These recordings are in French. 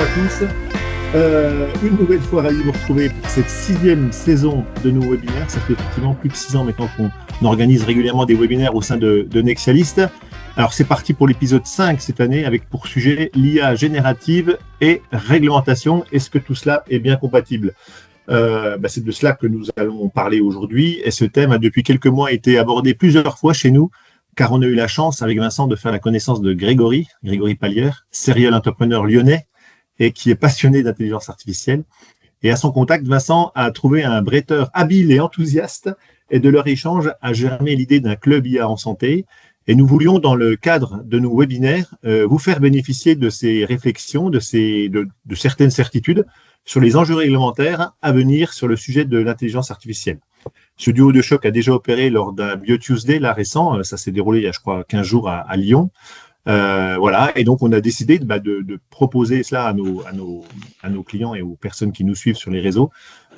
bonjour à tous. Une nouvelle fois ravi de vous retrouver pour cette 6e saison de nos webinaires. Ça fait effectivement plus de 6 ans maintenant qu'on organise régulièrement des webinaires au sein de Nexialist. Alors c'est parti pour l'épisode 5 cette année avec pour sujet l'IA générative et réglementation. Est-ce que tout cela est bien compatible ? C'est de cela que nous allons parler aujourd'hui et ce thème a depuis quelques mois été abordé plusieurs fois chez nous car on a eu la chance avec Vincent de faire la connaissance de Grégory Palière, serial entrepreneur lyonnais et qui est passionné d'intelligence artificielle. Et à son contact, Vincent a trouvé un bretteur habile et enthousiaste et de leur échange a germé l'idée d'un club IA en santé. Et nous voulions, dans le cadre de nos webinaires, vous faire bénéficier de ces réflexions, de certaines certitudes sur les enjeux réglementaires à venir sur le sujet de l'intelligence artificielle. Ce duo de choc a déjà opéré lors d'un BioTuesday, là récent, ça s'est déroulé il y a je crois 15 jours à Lyon. Voilà, et donc on a décidé de proposer cela à nos clients et aux personnes qui nous suivent sur les réseaux.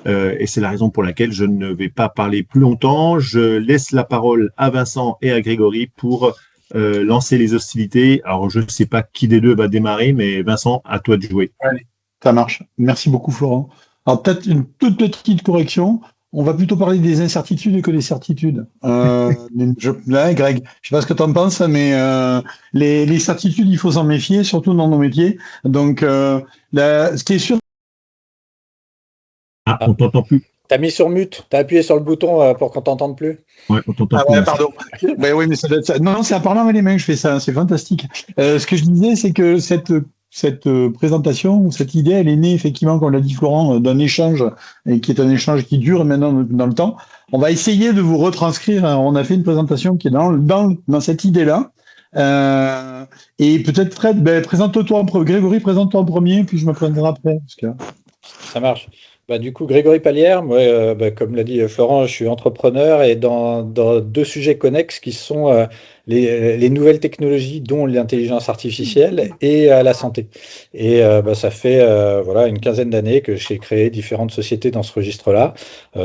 Et c'est la raison pour laquelle je ne vais pas parler plus longtemps. Je laisse la parole à Vincent et à Grégory pour lancer les hostilités. Alors je ne sais pas qui des deux va démarrer, mais Vincent, à toi de jouer. Allez, ça marche. Merci beaucoup Florent. Alors peut-être une toute petite correction. On va plutôt parler des incertitudes que des certitudes. Greg, je sais pas ce que tu en penses, mais les certitudes, il faut s'en méfier, surtout dans nos métiers. Donc, ce qui est sûr... Ah, on t'entend plus. T'as mis sur mute, t'as appuyé sur le bouton pour qu'on t'entende plus. Ouais, on t'entend plus. Ouais, pardon. Ben oui, mais ça doit être ça. Non, c'est en parlant avec les mains que je fais ça, c'est fantastique. Ce que je disais, c'est que cette présentation, ou cette idée, elle est née effectivement, comme l'a dit Florent, d'un échange, et qui est un échange qui dure maintenant dans le temps. On va essayer de vous retranscrire, on a fait une présentation qui est dans cette idée-là. Et peut-être Fred, présente-toi, Grégory, présente-toi en premier, puis je me présenterai après. Parce que... Ça marche. Du coup, Grégory Palière, moi, comme l'a dit Florent, je suis entrepreneur et dans deux sujets connexes qui sont les nouvelles technologies, dont l'intelligence artificielle et la santé. Et ça fait une quinzaine d'années que j'ai créé différentes sociétés dans ce registre-là,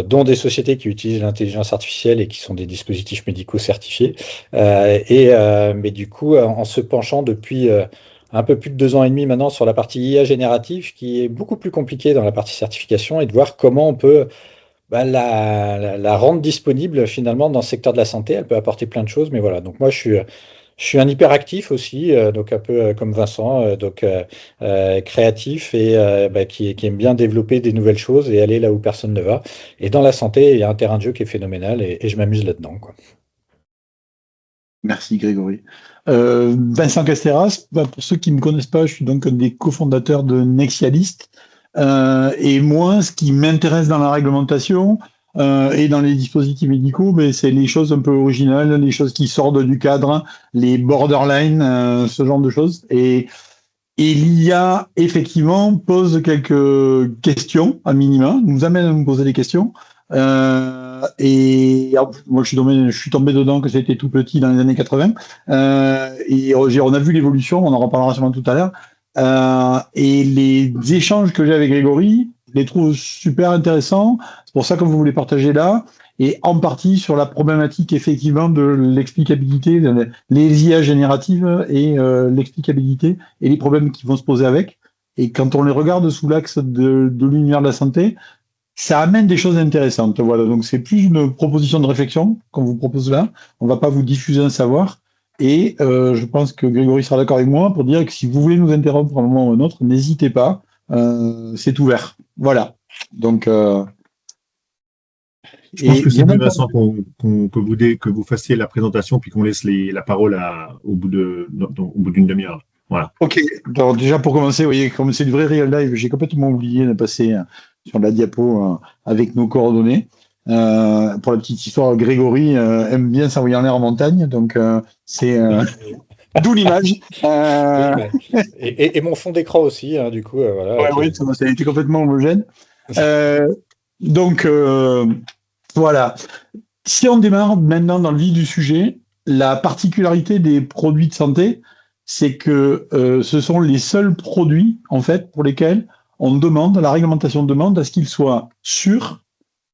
dont des sociétés qui utilisent l'intelligence artificielle et qui sont des dispositifs médicaux certifiés. Mais du coup, en se penchant depuis... un peu plus de 2 ans et demi maintenant sur la partie IA générative, qui est beaucoup plus compliquée dans la partie certification, et de voir comment on peut la rendre disponible finalement dans le secteur de la santé. Elle peut apporter plein de choses, mais voilà. Donc moi, je suis un hyperactif aussi, donc un peu comme Vincent, créatif et qui aime bien développer des nouvelles choses et aller là où personne ne va. Et dans la santé, il y a un terrain de jeu qui est phénoménal et je m'amuse là-dedans, quoi. Merci Grégory. Vincent Casteras, pour ceux qui ne me connaissent pas, je suis donc un des cofondateurs de Nexialist. Et moi, ce qui m'intéresse dans la réglementation et dans les dispositifs médicaux, c'est les choses un peu originales, les choses qui sortent du cadre, les borderline, ce genre de choses. Et l'IA, effectivement, pose quelques questions, à minima, nous amène à nous poser des questions. Et moi je suis tombé dedans que c'était tout petit dans les années 80 et on a vu l'évolution, on en reparlera sûrement tout à l'heure, et les échanges que j'ai avec Grégory, je les trouve super intéressants, c'est pour ça que vous voulez partager là, et en partie sur la problématique effectivement de l'explicabilité, les IA génératives et l'explicabilité et les problèmes qui vont se poser avec, et quand on les regarde sous l'axe de l'univers de la santé, ça amène des choses intéressantes. Voilà, donc c'est plus une proposition de réflexion qu'on vous propose là. On va pas vous diffuser un savoir. Et je pense que Grégory sera d'accord avec moi pour dire que si vous voulez nous interrompre à un moment ou à un autre, n'hésitez pas. C'est ouvert. Voilà. Donc. Je pense que c'est mieux, Vincent, que vous fassiez la présentation puis qu'on laisse la parole au bout d'une demi-heure. Voilà. Ok. Alors déjà pour commencer, vous voyez, comme c'est du vrai real live, j'ai complètement oublié de passer sur la diapo avec nos coordonnées. Pour la petite histoire, Grégory aime bien s'envoyer en l'air en montagne, donc c'est d'où l'image. Et mon fond d'écran aussi, du coup. Voilà, oui, ça a été complètement homogène. Donc voilà. Si on démarre maintenant dans le vif du sujet, la particularité des produits de santé, c'est que ce sont les seuls produits en fait pour lesquels la réglementation demande à ce qu'ils soient sûrs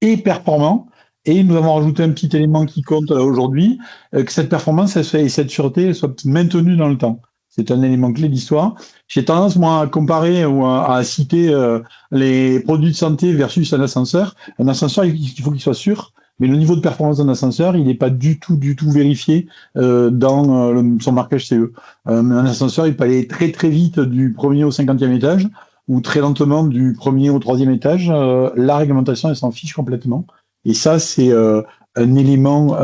et performants. Et nous avons rajouté un petit élément qui compte aujourd'hui, que cette performance et cette sûreté soient maintenues dans le temps. C'est un élément clé de l'histoire. J'ai tendance, moi, à comparer ou à citer les produits de santé versus un ascenseur. Un ascenseur, il faut qu'il soit sûr, mais le niveau de performance d'un ascenseur, il n'est pas du tout vérifié dans son marquage CE. Un ascenseur, il peut aller très très vite du premier au 50e étage ou très lentement du premier au 3e étage. La réglementation, elle s'en fiche complètement. Et ça, c'est un élément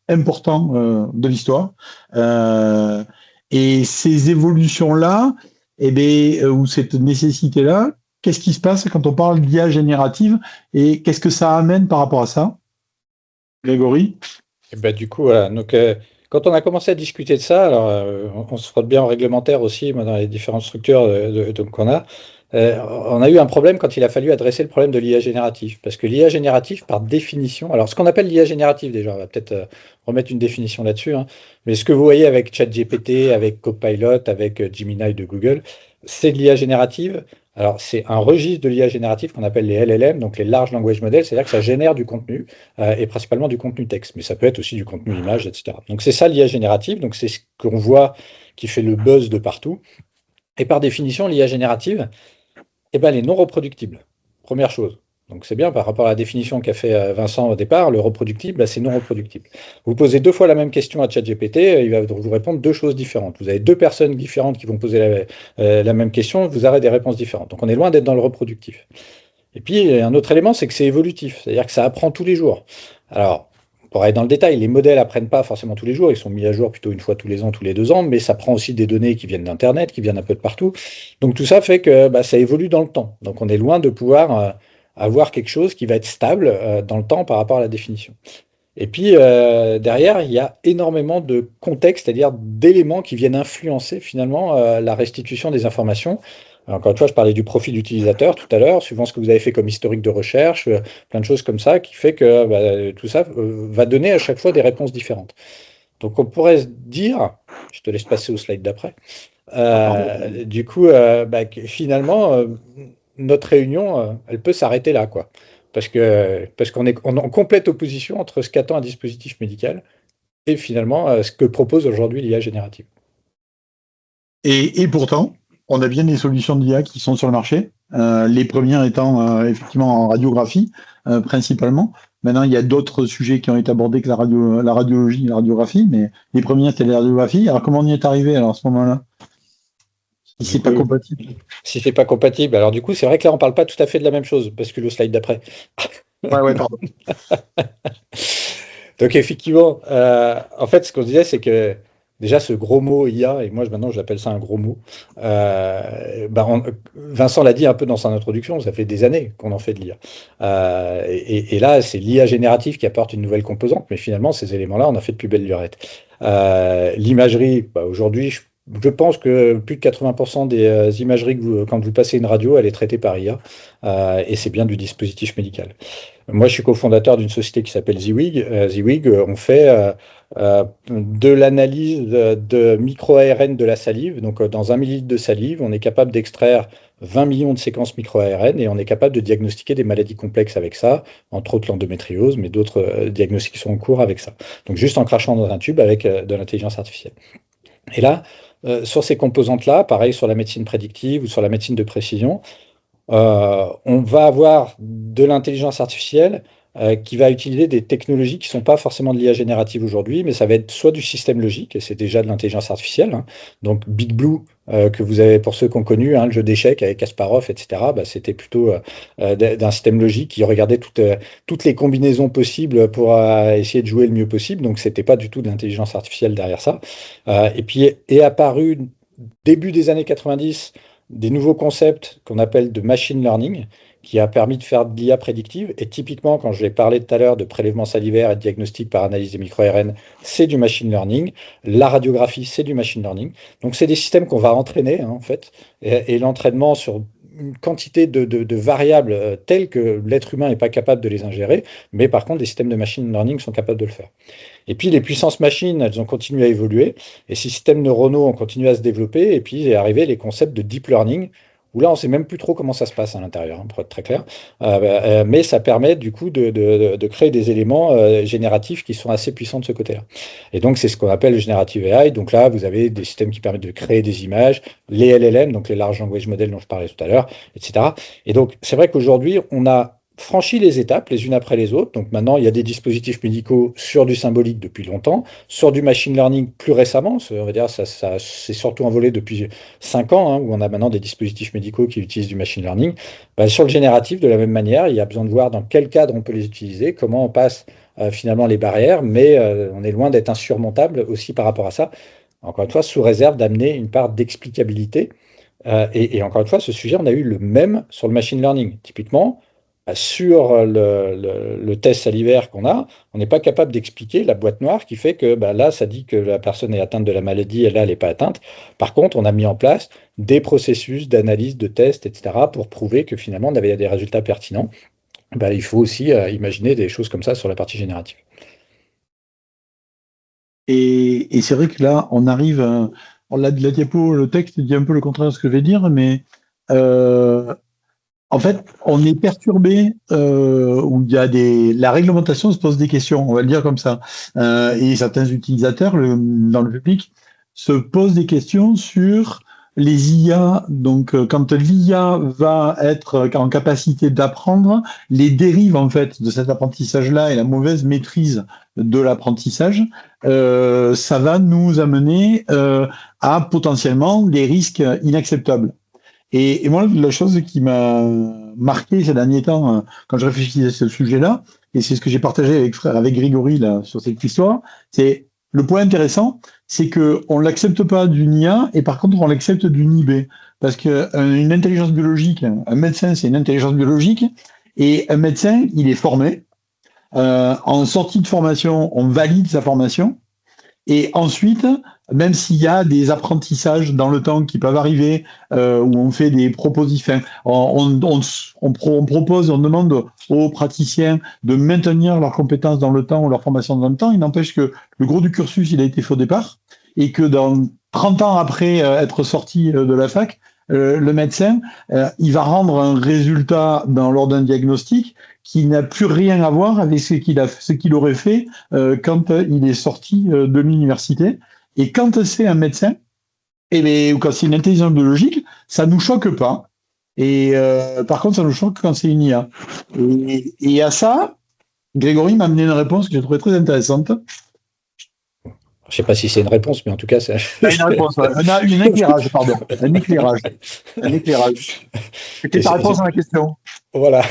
important de l'histoire. Et ces évolutions-là, ou cette nécessité-là, qu'est-ce qui se passe quand on parle d'IA générative et qu'est-ce que ça amène par rapport à ça, Grégory? Et du coup, voilà. Donc, quand on a commencé à discuter de ça, alors on se frotte bien en réglementaire aussi, moi, dans les différentes structures qu'on a. On a eu un problème quand il a fallu adresser le problème de l'IA générative. Parce que l'IA générative, par définition, alors ce qu'on appelle l'IA générative, déjà, on va peut-être remettre une définition là-dessus, hein, mais ce que vous voyez avec ChatGPT, avec Copilot, avec Gemini de Google, c'est de l'IA générative. Alors, c'est un registre de l'IA générative qu'on appelle les LLM, donc les Large Language Models, c'est-à-dire que ça génère du contenu, et principalement du contenu texte, mais ça peut être aussi du contenu image, etc. Donc, c'est ça l'IA générative, donc c'est ce qu'on voit qui fait le buzz de partout. Et par définition, l'IA générative, elle est non reproductible. Première chose. Donc c'est bien par rapport à la définition qu'a fait Vincent au départ, le reproductible, c'est non reproductible. Vous posez 2 fois la même question à ChatGPT, il va vous répondre 2 choses différentes. Vous avez 2 personnes différentes qui vont poser la même question, vous aurez des réponses différentes. Donc on est loin d'être dans le reproductif. Et puis un autre élément, c'est que c'est évolutif, c'est-à-dire que ça apprend tous les jours. Alors, pour aller dans le détail, les modèles apprennent pas forcément tous les jours, ils sont mis à jour plutôt une fois tous les ans, tous les 2 ans, mais ça prend aussi des données qui viennent d'Internet, qui viennent un peu de partout. Donc tout ça fait que ça évolue dans le temps. Donc on est loin de pouvoir avoir quelque chose qui va être stable dans le temps par rapport à la définition. Et puis derrière, il y a énormément de contexte, c'est-à-dire d'éléments qui viennent influencer finalement la restitution des informations. Encore une fois, je parlais du profil utilisateur tout à l'heure, suivant ce que vous avez fait comme historique de recherche, plein de choses comme ça, qui fait que tout ça va donner à chaque fois des réponses différentes. Donc on pourrait se dire, je te laisse passer au slide d'après, du coup, que finalement, notre réunion, elle peut s'arrêter là, quoi. Parce qu'on est en complète opposition entre ce qu'attend un dispositif médical et finalement ce que propose aujourd'hui l'IA générative. Et pourtant, on a bien des solutions d'IA qui sont sur le marché, les premières étant effectivement en radiographie, principalement. Maintenant, il y a d'autres sujets qui ont été abordés que la radiologie et la radiographie, mais les premières, c'était la radiographie. Alors, comment on y est arrivé alors, à ce moment-là? Si c'est pas compatible. Si c'est pas compatible, alors du coup, c'est vrai que là, on parle pas tout à fait de la même chose, parce que le slide d'après. Ouais, pardon. Donc, effectivement, en fait, ce qu'on disait, c'est que déjà, ce gros mot IA, et moi maintenant j'appelle ça un gros mot, Vincent l'a dit un peu dans son introduction, ça fait des années qu'on en fait de l'IA. Et là, c'est l'IA générative qui apporte une nouvelle composante, mais finalement, ces éléments-là, on a fait de plus belle lurette. L'imagerie, aujourd'hui, je pense que plus de 80% des imageries quand vous passez une radio, elle est traitée par IA, et c'est bien du dispositif médical. Moi, je suis cofondateur d'une société qui s'appelle Ziwig. Ziwig, on fait de l'analyse de micro-ARN de la salive. Donc, dans 1 millilitre de salive, on est capable d'extraire 20 millions de séquences micro-ARN et on est capable de diagnostiquer des maladies complexes avec ça, entre autres l'endométriose, mais d'autres diagnostics sont en cours avec ça. Donc, juste en crachant dans un tube avec de l'intelligence artificielle. Et là, sur ces composantes-là, pareil sur la médecine prédictive ou sur la médecine de précision, on va avoir de l'intelligence artificielle qui va utiliser des technologies qui ne sont pas forcément de l'IA générative aujourd'hui, mais ça va être soit du système logique, et c'est déjà de l'intelligence artificielle, hein. Donc Big Blue, que vous avez pour ceux qui ont connu, hein, le jeu d'échecs avec Kasparov, etc., c'était plutôt d'un système logique qui regardait toutes les combinaisons possibles pour essayer de jouer le mieux possible, donc c'était pas du tout de l'intelligence artificielle derrière ça. Et puis est apparu début des années 90 des nouveaux concepts qu'on appelle de machine learning, qui a permis de faire de l'IA prédictive. Et typiquement, quand je l'ai parlé tout à l'heure de prélèvement salivaire et de diagnostic par analyse des micro-ARN, c'est du machine learning. La radiographie, c'est du machine learning. Donc, c'est des systèmes qu'on va entraîner, hein, en fait. Et l'entraînement sur une quantité de variables telles que l'être humain n'est pas capable de les ingérer, mais par contre, les systèmes de machine learning sont capables de le faire. Et puis, les puissances machines, elles ont continué à évoluer, et ces systèmes neuronaux ont continué à se développer, et puis est arrivé les concepts de deep learning, où là, on ne sait même plus trop comment ça se passe à l'intérieur, hein, pour être très clair. Mais ça permet du coup de créer des éléments génératifs qui sont assez puissants de ce côté-là. Et donc, c'est ce qu'on appelle le Generative AI. Donc là, vous avez des systèmes qui permettent de créer des images, les LLM, donc les Large Language Models dont je parlais tout à l'heure, etc. Et donc, c'est vrai qu'aujourd'hui, on a franchi les étapes les unes après les autres. Donc maintenant, il y a des dispositifs médicaux sur du symbolique depuis longtemps, sur du machine learning plus récemment. On va dire ça c'est surtout envolé depuis 5 ans, hein, où on a maintenant des dispositifs médicaux qui utilisent du machine learning. Sur le génératif, de la même manière, il y a besoin de voir dans quel cadre on peut les utiliser, comment on passe finalement les barrières, mais on est loin d'être insurmontable aussi par rapport à ça. Encore une fois, sous réserve d'amener une part d'explicabilité. Et encore une fois, ce sujet, on a eu le même sur le machine learning. Typiquement, sur le test salivaire qu'on a, on n'est pas capable d'expliquer la boîte noire qui fait que là, ça dit que la personne est atteinte de la maladie et là, elle n'est pas atteinte. Par contre, on a mis en place des processus d'analyse, de tests, etc., pour prouver que finalement, on avait des résultats pertinents. Il faut aussi imaginer des choses comme ça sur la partie générative. Et c'est vrai que là, on arrive, la diapo, le texte dit un peu le contraire de ce que je vais dire, mais en fait, on est perturbé où il y a la réglementation se pose des questions, on va le dire comme ça, et certains utilisateurs dans le public se posent des questions sur les IA. Donc, quand l'IA va être en capacité d'apprendre, les dérives en fait de cet apprentissage-là et la mauvaise maîtrise de l'apprentissage, ça va nous amener à potentiellement des risques inacceptables. Et moi, la chose qui m'a marqué ces derniers temps, quand je réfléchissais à ce sujet-là, et c'est ce que j'ai partagé avec Grégory là, sur cette histoire, c'est le point intéressant, c'est qu'on ne l'accepte pas d'une IA, et par contre, on l'accepte d'une IB. Parce qu'une intelligence biologique, un médecin, c'est une intelligence biologique, et un médecin, il est formé. En sortie de formation, on valide sa formation. Et ensuite, même s'il y a des apprentissages dans le temps qui peuvent arriver, où on fait des propositions, on propose, on demande aux praticiens de maintenir leurs compétences dans le temps ou leur formation dans le temps, il n'empêche que le gros du cursus, il a été fait au départ, et que dans 30 ans après être sorti de la fac, le médecin, il va rendre un résultat lors d'un diagnostic qui n'a plus rien à voir avec ce qu'il aurait fait quand il est sorti de l'université. Et quand c'est un médecin, ou quand c'est une intelligence biologique, ça nous choque pas. Et par contre, ça nous choque quand c'est une IA. Et à ça, Grégory m'a amené une réponse que j'ai trouvée très intéressante. Je ne sais pas si c'est une réponse, mais en tout cas, c'est une réponse. Un éclairage, pardon. Un éclairage. C'était ta réponse à ma question. Voilà.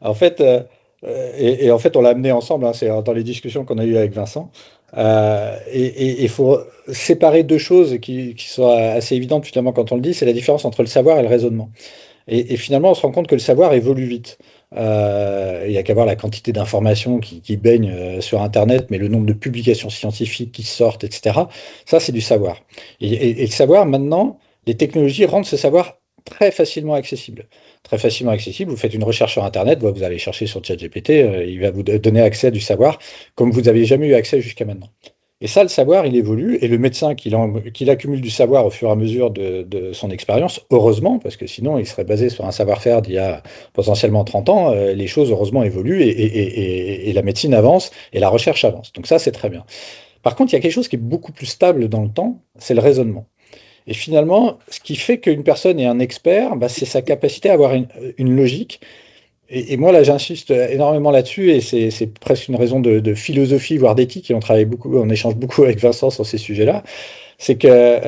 En fait, en fait, on l'a amené ensemble. Hein, c'est dans les discussions qu'on a eues avec Vincent. Et il faut séparer deux choses qui sont assez évidentes finalement quand on le dit. C'est la différence entre le savoir et le raisonnement. Et finalement, on se rend compte que le savoir évolue vite. Il n'y a qu'à voir la quantité d'informations qui baignent sur Internet, mais le nombre de publications scientifiques qui sortent, etc. Ça, c'est du savoir. Et le savoir, maintenant, les technologies rendent ce savoir très facilement accessible. Très facilement accessible. Vous faites une recherche sur Internet, vous allez chercher sur ChatGPT, il va vous donner accès à du savoir comme vous n'avez jamais eu accès jusqu'à maintenant. Et ça, le savoir, il évolue, et le médecin qui accumule du savoir au fur et à mesure de son expérience, heureusement, parce que sinon, il serait basé sur un savoir-faire d'il y a potentiellement 30 ans, les choses, heureusement, évoluent, et la médecine avance, et la recherche avance. Donc ça, c'est très bien. Par contre, il y a quelque chose qui est beaucoup plus stable dans le temps, c'est le raisonnement. Et finalement, ce qui fait qu'une personne est un expert, c'est sa capacité à avoir une logique. Et moi, là, j'insiste énormément là-dessus, et c'est presque une raison de philosophie, voire d'éthique, et on échange beaucoup avec Vincent sur ces sujets-là. C'est que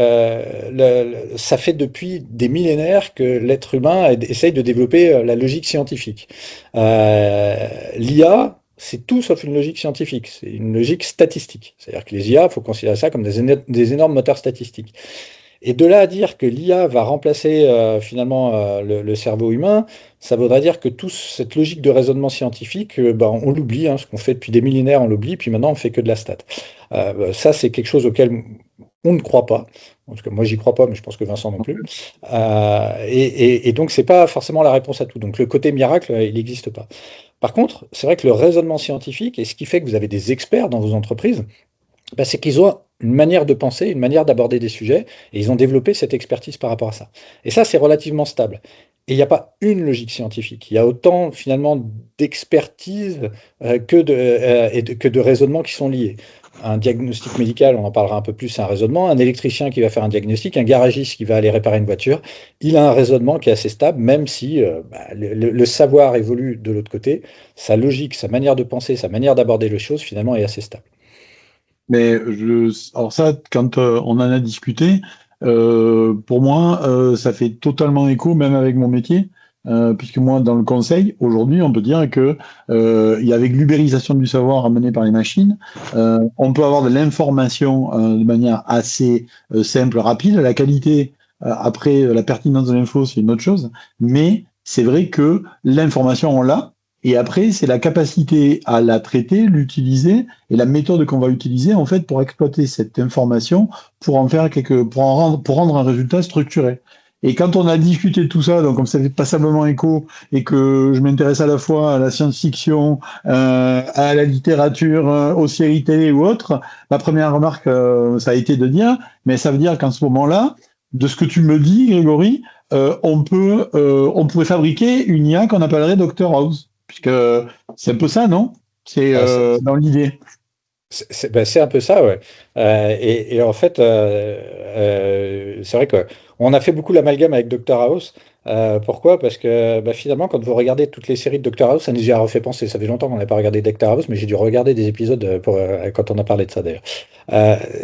ça fait depuis des millénaires que l'être humain essaye de développer la logique scientifique. L'IA, c'est tout sauf une logique scientifique, c'est une logique statistique. C'est-à-dire que les IA, il faut considérer ça comme des énormes moteurs statistiques. Et de là à dire que l'IA va remplacer finalement le cerveau humain, ça voudrait dire que toute cette logique de raisonnement scientifique, on l'oublie, hein, ce qu'on fait depuis des millénaires, on l'oublie, puis maintenant on fait que de la stat. Ça, c'est quelque chose auquel on ne croit pas. En tout cas, moi, j'y crois pas, mais je pense que Vincent non plus. Et donc, c'est pas forcément la réponse à tout. Donc, le côté miracle, il n'existe pas. Par contre, c'est vrai que le raisonnement scientifique, et ce qui fait que vous avez des experts dans vos entreprises, c'est qu'ils ont une manière de penser, une manière d'aborder des sujets, et ils ont développé cette expertise par rapport à ça. Et ça, c'est relativement stable. Et il n'y a pas une logique scientifique. Il y a autant finalement d'expertise que de raisonnements qui sont liés. Un diagnostic médical, on en parlera un peu plus, c'est un raisonnement. Un électricien qui va faire un diagnostic, un garagiste qui va aller réparer une voiture, il a un raisonnement qui est assez stable, même si le savoir évolue de l'autre côté. Sa logique, sa manière de penser, sa manière d'aborder les choses, finalement, est assez stable. Mais alors ça, quand on en a discuté, pour moi, ça fait totalement écho, même avec mon métier, puisque moi, dans le conseil, aujourd'hui, on peut dire que avec l'ubérisation du savoir amené par les machines, on peut avoir de l'information de manière assez simple, rapide. La qualité, après, la pertinence de l'info, c'est une autre chose. Mais c'est vrai que l'information, on l'a. Et après, c'est la capacité à la traiter, l'utiliser, et la méthode qu'on va utiliser, en fait, pour exploiter cette information, pour en faire pour rendre un résultat structuré. Et quand on a discuté de tout ça, donc comme ça fait passablement écho, et que je m'intéresse à la fois à la science-fiction, à la littérature, aux séries télé ou autres, ma première remarque, ça a été de dire, mais ça veut dire qu'en ce moment-là, de ce que tu me dis, Grégory, on pourrait fabriquer une IA qu'on appellerait Dr House. Puisque c'est un peu ça, non? C'est dans l'idée. C'est un peu ça, ouais. Et en fait, c'est vrai qu'on a fait beaucoup l'amalgame avec Dr House. Pourquoi? Parce que finalement, quand vous regardez toutes les séries de Dr House, ça nous y a refait penser. Ça fait longtemps qu'on n'a pas regardé Dr House, mais j'ai dû regarder des épisodes quand on a parlé de ça d'ailleurs.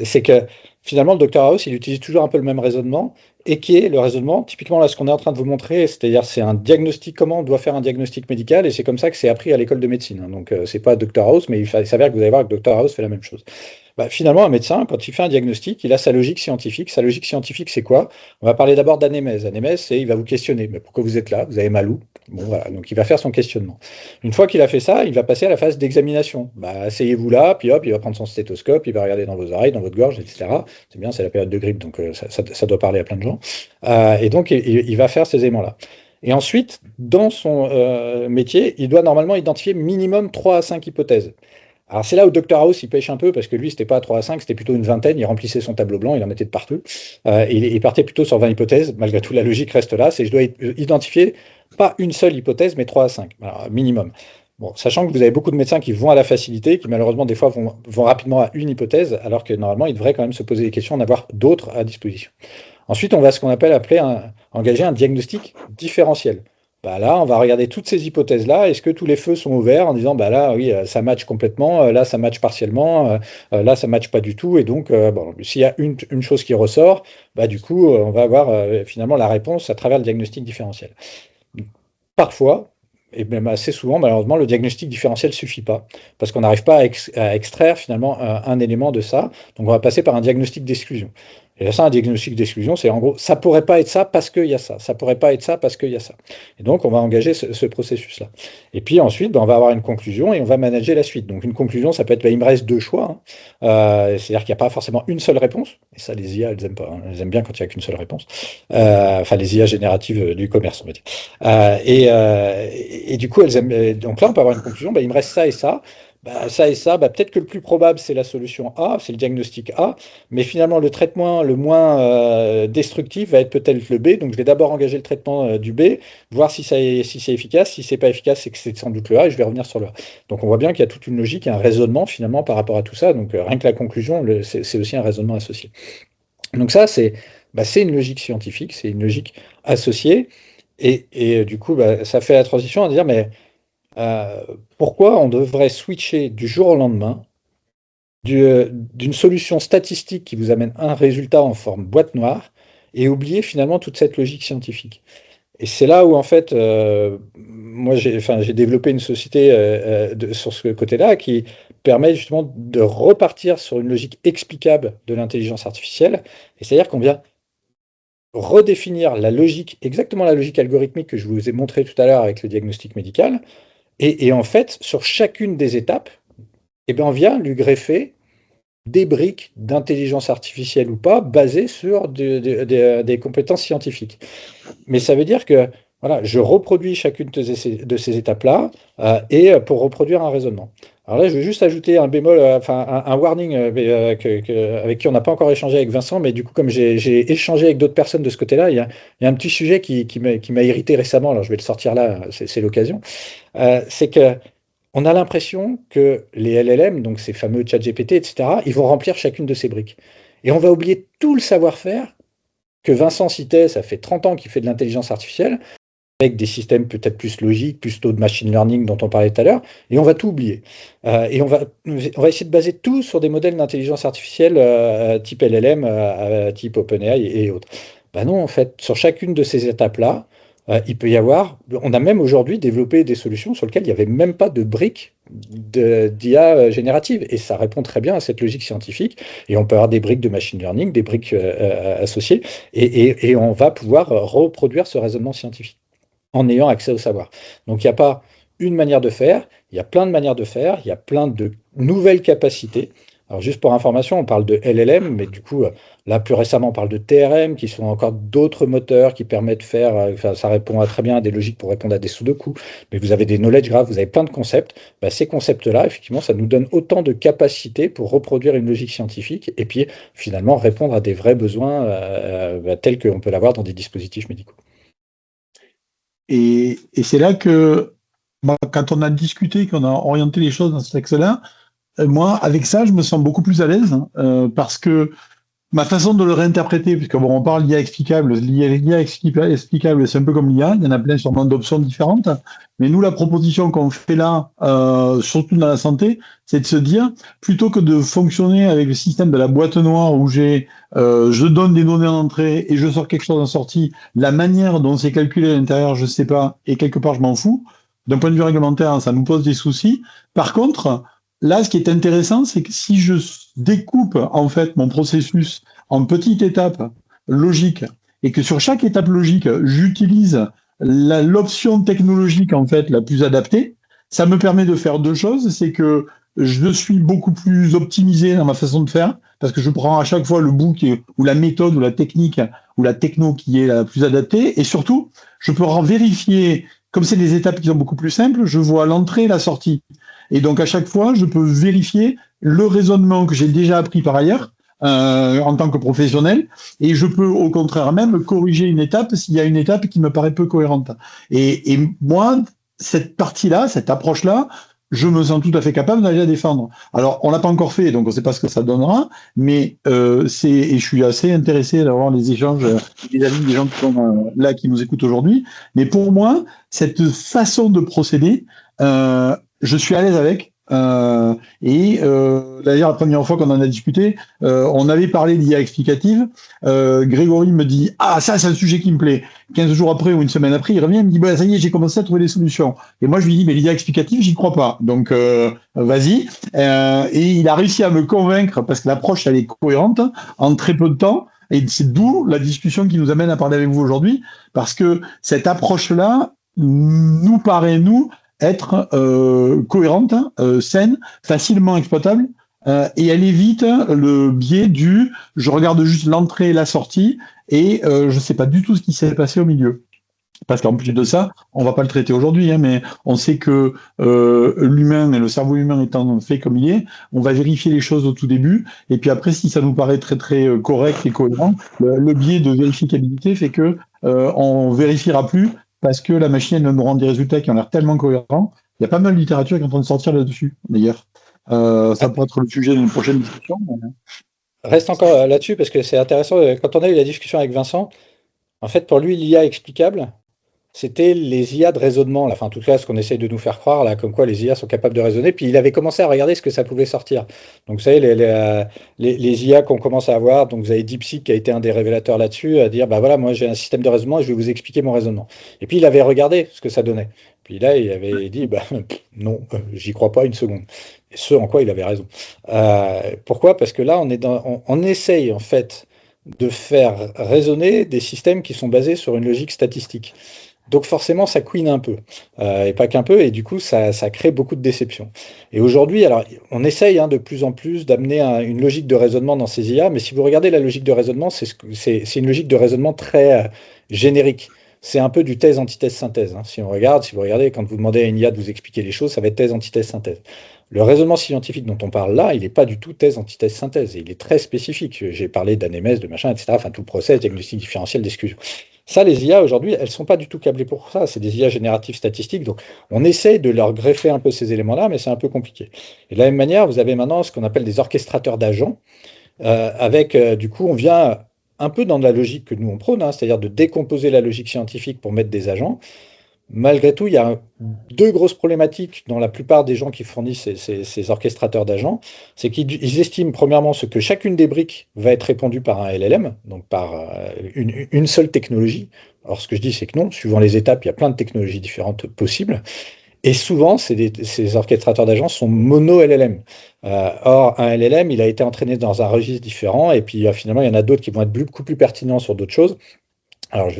C'est que finalement, le Dr House, il utilise toujours un peu le même raisonnement, et qui est le raisonnement, typiquement là, ce qu'on est en train de vous montrer, c'est-à-dire c'est un diagnostic, comment on doit faire un diagnostic médical, et c'est comme ça que c'est appris à l'école de médecine. Donc, c'est pas Dr House, mais il s'avère que vous allez voir que Dr House fait la même chose. Finalement, un médecin, quand il fait un diagnostic, il a sa logique scientifique. Sa logique scientifique, c'est quoi? On va parler d'abord d'anémèse. Anémèse, c'est il va vous questionner. Mais pourquoi vous êtes là? Vous avez mal où? Bon, voilà. Donc, il va faire son questionnement. Une fois qu'il a fait ça, il va passer à la phase d'examination. Asseyez-vous là, puis hop, il va prendre son stéthoscope, il va regarder dans vos oreilles, dans votre gorge, etc. C'est bien, c'est la période de grippe, donc ça doit parler à plein de gens. Et donc, il va faire ces éléments-là. Et ensuite, dans son métier, il doit normalement identifier minimum 3 à 5 hypothèses. Alors c'est là où Dr House il pêche un peu parce que lui c'était pas 3 à 5, c'était plutôt une vingtaine, il remplissait son tableau blanc, il en mettait de partout. Il partait plutôt sur 20 hypothèses, malgré tout la logique reste là, c'est je dois identifier pas une seule hypothèse mais 3 à 5, alors, minimum. Bon, sachant que vous avez beaucoup de médecins qui vont à la facilité, qui malheureusement des fois vont rapidement à une hypothèse, alors que normalement ils devraient quand même se poser des questions, en avoir d'autres à disposition. Ensuite on va ce qu'on appelle engager un diagnostic différentiel. Là, on va regarder toutes ces hypothèses-là. Est-ce que tous les feux sont ouverts en disant, là, oui, ça match complètement, là, ça match partiellement, là, ça match pas du tout. Et donc, s'il y a une chose qui ressort, du coup, on va avoir finalement la réponse à travers le diagnostic différentiel. Parfois, et même assez souvent, malheureusement, le diagnostic différentiel ne suffit pas, parce qu'on n'arrive pas à extraire finalement un élément de ça. Donc, on va passer par un diagnostic d'exclusion. Et là, ça, un diagnostic d'exclusion, c'est en gros, ça pourrait pas être ça parce qu'il y a ça, ça pourrait pas être ça parce qu'il y a ça. Et donc, on va engager ce processus-là. Et puis ensuite, on va avoir une conclusion et on va manager la suite. Donc, une conclusion, ça peut être, il me reste 2 choix. C'est-à-dire qu'il n'y a pas forcément une seule réponse. Et ça, les IA, elles aiment pas. Elles aiment bien quand il n'y a qu'une seule réponse. Enfin, les IA génératives du commerce, on va dire. Et du coup, elles aiment. Donc là, on peut avoir une conclusion. Il me reste ça et ça. Ça et ça, peut-être que le plus probable, c'est la solution A, c'est le diagnostic A, mais finalement, le traitement le moins destructif va être peut-être le B, donc je vais d'abord engager le traitement du B, voir si c'est efficace, si c'est pas efficace, c'est que c'est sans doute le A, et je vais revenir sur le A. Donc on voit bien qu'il y a toute une logique et un raisonnement finalement par rapport à tout ça, donc rien que la conclusion, c'est aussi un raisonnement associé. Donc ça, c'est une logique scientifique, c'est une logique associée, et du coup, ça fait la transition à dire, mais pourquoi on devrait switcher du jour au lendemain d'une solution statistique qui vous amène un résultat en forme boîte noire et oublier finalement toute cette logique scientifique. Et c'est là où en fait, moi j'ai développé une société sur ce côté-là qui permet justement de repartir sur une logique explicable de l'intelligence artificielle. Et c'est-à-dire qu'on vient redéfinir la logique, exactement la logique algorithmique que je vous ai montré tout à l'heure avec le diagnostic médical. Et en fait, sur chacune des étapes, on vient lui greffer des briques d'intelligence artificielle ou pas, basées sur des compétences scientifiques. Mais ça veut dire que voilà, je reproduis chacune de ces étapes-là et pour reproduire un raisonnement. Alors là, je vais juste ajouter un bémol, enfin un warning avec qui on n'a pas encore échangé avec Vincent, mais du coup, comme j'ai échangé avec d'autres personnes de ce côté-là, il y a un petit sujet qui m'a irrité récemment, alors je vais le sortir là, c'est l'occasion. C'est que on a l'impression que les LLM, donc ces fameux ChatGPT, etc., ils vont remplir chacune de ces briques. Et on va oublier tout le savoir-faire que Vincent citait, ça fait 30 ans qu'il fait de l'intelligence artificielle, avec des systèmes peut-être plus logiques, plus tôt de machine learning dont on parlait tout à l'heure, et on va tout oublier. Et on va essayer de baser tout sur des modèles d'intelligence artificielle type LLM, type OpenAI et autres. Ben non, en fait, sur chacune de ces étapes-là, il peut y avoir, on a même aujourd'hui développé des solutions sur lesquelles il n'y avait même pas de briques d'IA générative, et ça répond très bien à cette logique scientifique, et on peut avoir des briques de machine learning, des briques associées, et on va pouvoir reproduire ce raisonnement scientifique en ayant accès au savoir. Donc il n'y a pas une manière de faire, il y a plein de manières de faire, il y a plein de nouvelles capacités. Alors juste pour information, on parle de LLM, mais du coup, là plus récemment, on parle de TRM, qui sont encore d'autres moteurs qui permettent de faire, enfin, ça répond très bien à des logiques pour répondre à des sudoku, mais vous avez des knowledge graphs, vous avez plein de concepts. Bah, ces concepts-là, effectivement, ça nous donne autant de capacités pour reproduire une logique scientifique et puis finalement répondre à des vrais besoins tels qu'on peut l'avoir dans des dispositifs médicaux. Et c'est là que, quand on a discuté, qu'on a orienté les choses dans ce texte-là, moi, avec ça, je me sens beaucoup plus à l'aise, parce que ma façon de le réinterpréter, puisque bon, on parle d'IA explicable, l'IA explicable, c'est un peu comme l'IA, il y en a plein sûrement d'options différentes, mais nous, la proposition qu'on fait là, surtout dans la santé, c'est de se dire, plutôt que de fonctionner avec le système de la boîte noire où je donne des données en entrée et je sors quelque chose en sortie, la manière dont c'est calculé à l'intérieur, je sais pas, et quelque part, je m'en fous. D'un point de vue réglementaire, ça nous pose des soucis. Par contre, là, ce qui est intéressant, c'est que si je découpe en fait mon processus en petites étapes logiques et que sur chaque étape logique, j'utilise l'option technologique en fait la plus adaptée, ça me permet de faire deux choses. C'est que je suis beaucoup plus optimisé dans ma façon de faire parce que je prends à chaque fois le bout ou la méthode ou la technique ou la techno qui est la plus adaptée. Et surtout, je peux vérifier, comme c'est des étapes qui sont beaucoup plus simples, je vois l'entrée et la sortie. Et donc, à chaque fois, je peux vérifier le raisonnement que j'ai déjà appris par ailleurs en tant que professionnel. Et je peux, au contraire, même corriger une étape s'il y a une étape qui me paraît peu cohérente. Et moi, cette partie-là, cette approche-là, je me sens tout à fait capable d'aller la défendre. Alors, on l'a pas encore fait, donc on ne sait pas ce que ça donnera, mais et je suis assez intéressé d'avoir les échanges des avis des gens qui sont là, qui nous écoutent aujourd'hui. Mais pour moi, cette façon de procéder, je suis à l'aise avec. D'ailleurs, la première fois qu'on en a discuté, on avait parlé d'IA explicative. Grégory me dit « Ah, ça, c'est un sujet qui me plaît. » 15 jours après ou une semaine après, il revient et me dit bah, « Ça y est, j'ai commencé à trouver des solutions. » Et moi, je lui dis « Mais l'IA explicative, j'y crois pas. Donc, vas-y. » Et il a réussi à me convaincre parce que l'approche, elle est cohérente en très peu de temps. Et c'est d'où la discussion qui nous amène à parler avec vous aujourd'hui, parce que cette approche-là nous paraît, être cohérente, saine, facilement exploitable, et elle évite le biais du je regarde juste l'entrée et la sortie et je sais pas du tout ce qui s'est passé au milieu. Parce qu'en plus de ça, on va pas le traiter aujourd'hui, mais on sait que l'humain et le cerveau humain étant fait comme il est, on va vérifier les choses au tout début, et puis après, si ça nous paraît très très correct et cohérent, le biais de vérificabilité fait que on vérifiera plus parce que la machine elle nous rend des résultats qui ont l'air tellement cohérents. Il y a pas mal de littérature qui est en train de sortir là-dessus, d'ailleurs. Ça pourrait être le sujet d'une prochaine discussion. Reste encore là-dessus parce que c'est intéressant. Quand on a eu la discussion avec Vincent, en fait, pour lui, l'IA explicable, c'était les IA de raisonnement, là. Enfin, en tout cas, ce qu'on essaye de nous faire croire, là, comme quoi les IA sont capables de raisonner. Puis il avait commencé à regarder ce que ça pouvait sortir. Donc, vous savez, les IA qu'on commence à avoir, donc vous avez DeepSeek qui a été un des révélateurs là-dessus, à dire, bah voilà, moi j'ai un système de raisonnement et je vais vous expliquer mon raisonnement. Et puis il avait regardé ce que ça donnait. Puis là, il avait dit, bah non, j'y crois pas une seconde. Et ce en quoi il avait raison. Pourquoi? Parce que là, on essaye en fait de faire raisonner des systèmes qui sont basés sur une logique statistique. Donc forcément, ça couine un peu, et pas qu'un peu, et du coup, ça crée beaucoup de déception. Et aujourd'hui, alors, on essaye de plus en plus d'amener une logique de raisonnement dans ces IA, mais si vous regardez la logique de raisonnement, c'est une logique de raisonnement très générique. C'est un peu du thèse, antithèse, synthèse. Si vous regardez, quand vous demandez à une IA de vous expliquer les choses, ça va être thèse, antithèse, synthèse. Le raisonnement scientifique dont on parle là, il n'est pas du tout thèse, antithèse, synthèse. Il est très spécifique. J'ai parlé d'ANMS, de machin, etc. Enfin, tout le process, diagnostic différentiel d'exclusion. Ça, les IA aujourd'hui, elles ne sont pas du tout câblées pour ça. C'est des IA génératives statistiques. Donc, on essaie de leur greffer un peu ces éléments-là, mais c'est un peu compliqué. Et de la même manière, vous avez maintenant ce qu'on appelle des orchestrateurs d'agents. Du coup, on vient un peu dans la logique que nous on prône, hein, c'est-à-dire de décomposer la logique scientifique pour mettre des agents. Malgré tout, il y a deux grosses problématiques dans la plupart des gens qui fournissent ces orchestrateurs d'agents. C'est qu'ils estiment premièrement ce que chacune des briques va être répondue par un LLM, donc par une seule technologie. Alors ce que je dis, c'est que non, suivant les étapes, il y a plein de technologies différentes possibles. Et souvent, ces orchestrateurs d'agents sont mono-LLM. Or, un LLM, il a été entraîné dans un registre différent, et puis finalement, il y en a d'autres qui vont être beaucoup plus pertinents sur d'autres choses. Alors,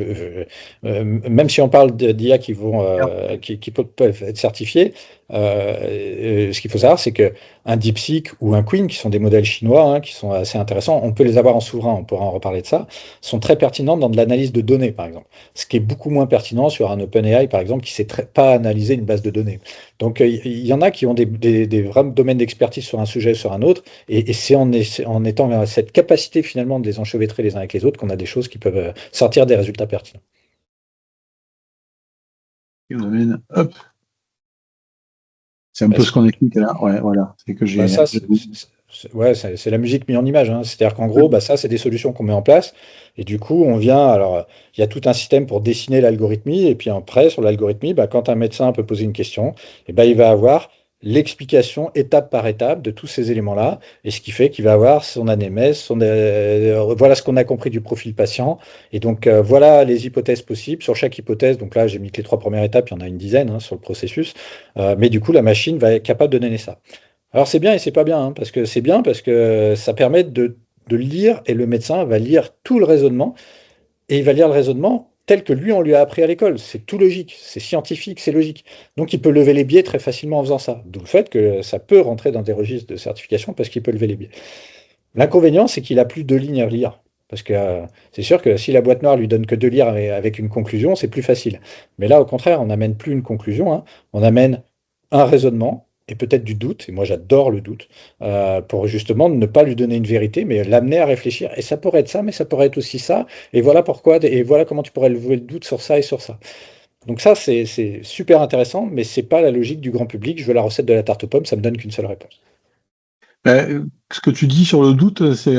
même si on parle d'IA qui peuvent être certifiés, ce qu'il faut savoir, c'est qu'un DeepSeek ou un Qwen, qui sont des modèles chinois, hein, qui sont assez intéressants, on peut les avoir en souverain, on pourra en reparler de ça, sont très pertinents dans de l'analyse de données, par exemple. Ce qui est beaucoup moins pertinent sur un OpenAI, par exemple, qui ne sait pas analyser une base de données. Donc, il y en a qui ont des vrais domaines d'expertise sur un sujet, sur un autre, et c'est en étant vers cette capacité, finalement, de les enchevêtrer les uns avec les autres qu'on a des choses qui peuvent sortir des résultats pertinents. Et on amène, hop. C'est un peu ce qu'on explique là. Ouais, voilà. C'est que j'ai. C'est la musique mise en image, hein. C'est-à-dire qu'en gros, ça, c'est des solutions qu'on met en place. Et du coup, on vient. Alors, il y a tout un système pour dessiner l'algorithmie. Et puis après, sur l'algorithmie, quand un médecin peut poser une question, il va avoir l'explication étape par étape de tous ces éléments-là, et ce qui fait qu'il va avoir son anamnèse, voilà ce qu'on a compris du profil patient, et donc voilà les hypothèses possibles. Sur chaque hypothèse, donc là j'ai mis que les 3 premières étapes, il y en a une dizaine, hein, sur le processus, mais du coup la machine va être capable de donner ça. Alors c'est bien et c'est pas bien, hein, parce que c'est bien parce que ça permet de lire, et le médecin va lire tout le raisonnement, et il va lire le raisonnement tel que lui, on lui a appris à l'école. C'est tout logique, c'est scientifique, c'est logique. Donc il peut lever les biais très facilement en faisant ça. D'où le fait que ça peut rentrer dans des registres de certification parce qu'il peut lever les biais. L'inconvénient, c'est qu'il a plus 2 lignes à lire. Parce que c'est sûr que si la boîte noire lui donne que 2 lignes avec une conclusion, c'est plus facile. Mais là, au contraire, on n'amène plus une conclusion, hein. On amène un raisonnement, et peut-être du doute, et moi j'adore le doute, pour justement ne pas lui donner une vérité, mais l'amener à réfléchir. Et ça pourrait être ça, mais ça pourrait être aussi ça, et voilà pourquoi, et voilà comment tu pourrais lever le doute sur ça et sur ça. Donc ça, c'est super intéressant, mais c'est pas la logique du grand public. Je veux la recette de la tarte aux pommes, ça me donne qu'une seule réponse. Ce que tu dis sur le doute, c'est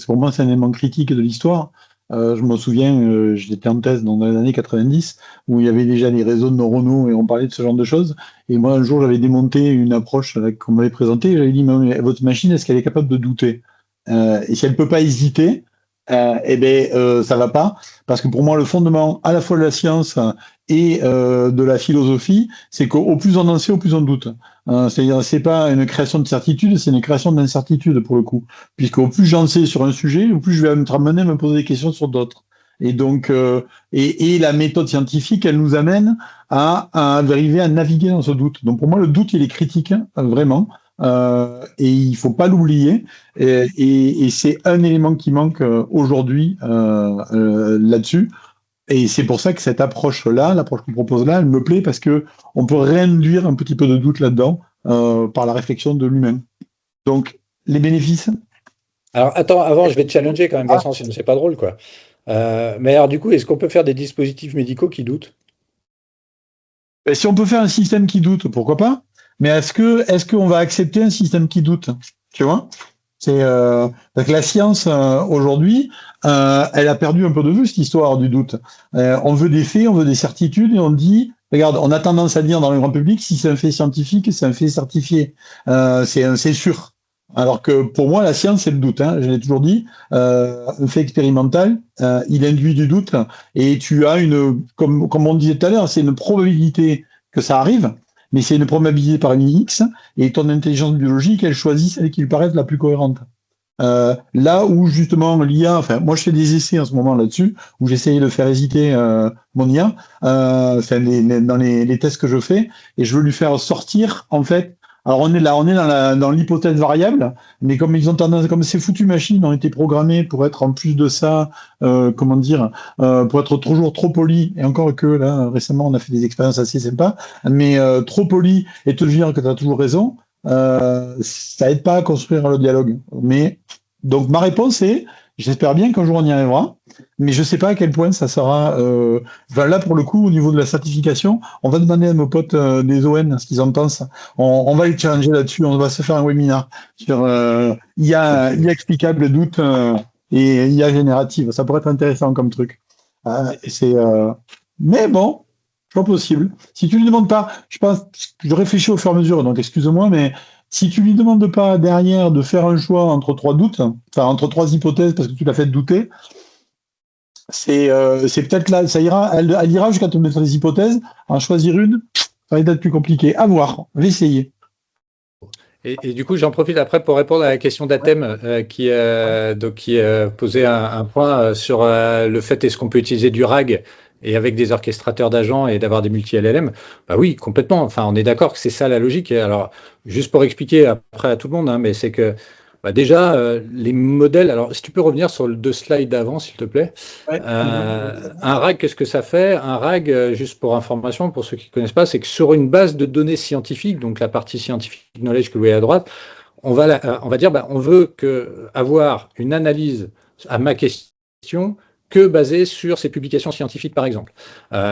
pour moi c'est un élément critique de l'histoire. Je me souviens, j'étais en thèse dans les années 90, où il y avait déjà des réseaux neuronaux et on parlait de ce genre de choses. Et moi, un jour, j'avais démonté une approche qu'on m'avait présentée. J'avais dit, mais votre machine, est-ce qu'elle est capable de douter? Et si elle ne peut pas hésiter, ça va pas. Parce que pour moi, le fondement à la fois de la science et de la philosophie, c'est qu'au plus on en sait, au plus on doute. C'est-à-dire, c'est pas une création de certitude, c'est une création d'incertitude pour le coup. Puisqu'au plus j'en sais sur un sujet, au plus je vais me amener à me poser des questions sur d'autres. Et donc, et la méthode scientifique, elle nous amène à arriver à naviguer dans ce doute. Donc pour moi, le doute, il est critique, hein, vraiment. Et il faut pas l'oublier. Et c'est un élément qui manque aujourd'hui là-dessus. Et c'est pour ça que cette approche-là, l'approche qu'on propose là, elle me plaît parce que on peut réinduire un petit peu de doute là-dedans par la réflexion de lui-même. Donc, les bénéfices. Alors, attends, avant, je vais te challenger quand même, Vincent, sinon c'est pas drôle, quoi. Mais alors, du coup, est-ce qu'on peut faire des dispositifs médicaux qui doutent? Si on peut faire un système qui doute, pourquoi pas? Mais est-ce qu'on va accepter un système qui doute? Tu vois? C'est parce que la science aujourd'hui, elle a perdu un peu de vue cette histoire du doute. On veut des faits, on veut des certitudes, et on dit, regarde, on a tendance à dire dans le grand public, si c'est un fait scientifique, c'est un fait certifié, c'est sûr. Alors que pour moi, la science, c'est le doute. Hein, je l'ai toujours dit, un fait expérimental, il induit du doute, et tu as comme on disait tout à l'heure, c'est une probabilité que ça arrive. Mais c'est une probabilité parmi X, et ton intelligence biologique, elle choisit celle qui lui paraît la plus cohérente. Là où justement l'IA, enfin moi je fais des essais en ce moment là-dessus, où j'essaye de faire hésiter mon IA, dans les tests que je fais, et je veux lui faire sortir en fait. Alors on est dans l'hypothèse variable, mais comme ils ont tendance, comme ces foutues machines ont été programmées pour être en plus de ça, pour être toujours trop poli, et encore que là récemment on a fait des expériences assez sympas, mais trop poli et te dire que tu as toujours raison. ça aide pas à construire le dialogue. Mais donc ma réponse est, j'espère bien qu'un jour on y arrivera, mais je sais pas à quel point ça sera. Là pour le coup, au niveau de la certification, on va demander à nos potes des ON ce qu'ils en pensent. On va les challenger là-dessus. On va se faire un webinaire sur IA explicable, doute et IA générative. Ça pourrait être intéressant comme truc. Mais bon, pas possible. Si tu lui demandes pas, je pense, je réfléchis au fur et à mesure, donc excuse-moi, mais si tu lui demandes pas derrière de faire un choix entre trois doutes, enfin entre trois hypothèses parce que tu l'as fait douter, c'est peut-être là, ça ira, elle ira jusqu'à te mettre des hypothèses, en choisir une, ça va être plus compliqué. À voir, je vais essayer. Et du coup, j'en profite après pour répondre à la question d'Athème qui posait un point sur le fait est-ce qu'on peut utiliser du RAG et avec des orchestrateurs d'agents et d'avoir des multi-LLM. Bah oui, complètement. Enfin, on est d'accord que c'est ça la logique. Alors, juste pour expliquer après à tout le monde, hein, mais c'est que déjà, les modèles. Alors, si tu peux revenir sur le 2 slides d'avant, s'il te plaît. Ouais. Un RAG, qu'est-ce que ça fait? Un RAG, juste pour information, pour ceux qui ne connaissent pas, c'est que sur une base de données scientifiques, donc la partie scientifique knowledge que vous voyez à droite, on va dire, on veut avoir une analyse à ma question que basée sur ces publications scientifiques, par exemple.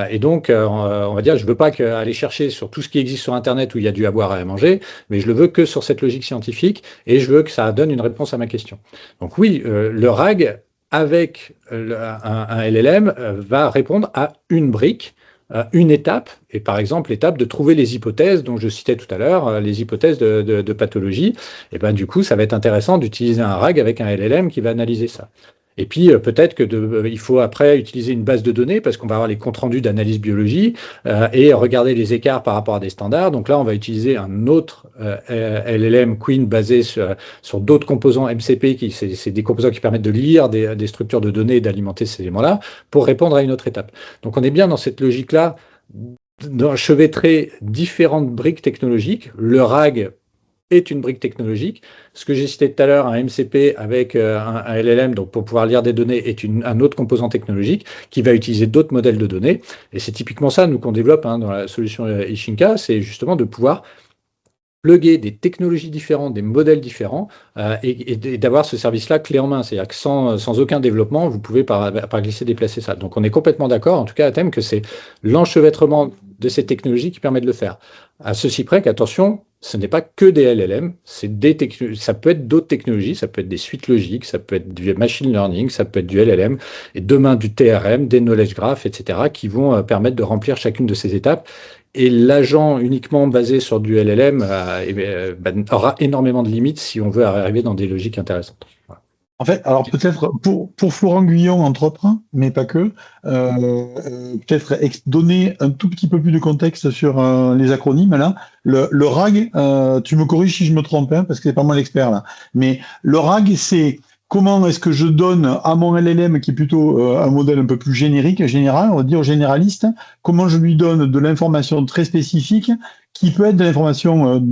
Et donc, on va dire, je ne veux pas aller chercher sur tout ce qui existe sur Internet où il y a du à boire et à manger, mais je le veux que sur cette logique scientifique, et je veux que ça donne une réponse à ma question. Donc oui, le RAG, avec un LLM, va répondre à une brique, une étape, et par exemple l'étape de trouver les hypothèses dont je citais tout à l'heure, les hypothèses de pathologie. Et ben du coup, ça va être intéressant d'utiliser un RAG avec un LLM qui va analyser ça. Et puis peut-être il faut après utiliser une base de données parce qu'on va avoir les comptes rendus d'analyse biologie et regarder les écarts par rapport à des standards. Donc là, on va utiliser un autre LLM Queen basé sur d'autres composants MCP, c'est des composants qui permettent de lire des structures de données et d'alimenter ces éléments-là pour répondre à une autre étape. Donc on est bien dans cette logique-là d'enchevêtrer différentes briques technologiques. Le RAG est une brique technologique. Ce que j'ai cité tout à l'heure, un MCP avec un LLM, donc pour pouvoir lire des données, est un autre composant technologique qui va utiliser d'autres modèles de données. Et c'est typiquement ça, nous, qu'on développe dans la solution Ishinka, c'est justement de pouvoir plugger des technologies différentes, des modèles différents, et d'avoir ce service-là clé en main. C'est-à-dire que sans aucun développement, vous pouvez par glisser, déplacer ça. Donc on est complètement d'accord, en tout cas à thème, que c'est l'enchevêtrement de ces technologies qui permet de le faire. À ceci près qu'attention, ce n'est pas que des LLM, ça peut être d'autres technologies, ça peut être des suites logiques, ça peut être du machine learning, ça peut être du LLM, et demain du TRM, des knowledge graph, etc., qui vont permettre de remplir chacune de ces étapes. Et l'agent uniquement basé sur du LLM aura énormément de limites si on veut arriver dans des logiques intéressantes. Voilà. En fait, alors peut-être pour Florent Guyon, entre autres, mais pas que, peut-être donner un tout petit peu plus de contexte sur les acronymes. Là, le RAG, tu me corriges si je me trompe, parce que c'est pas moi l'expert là. Mais le RAG, c'est comment est-ce que je donne à mon LLM, qui est plutôt un modèle un peu plus général, on va dire généraliste, comment je lui donne de l'information très spécifique, qui peut être de l'information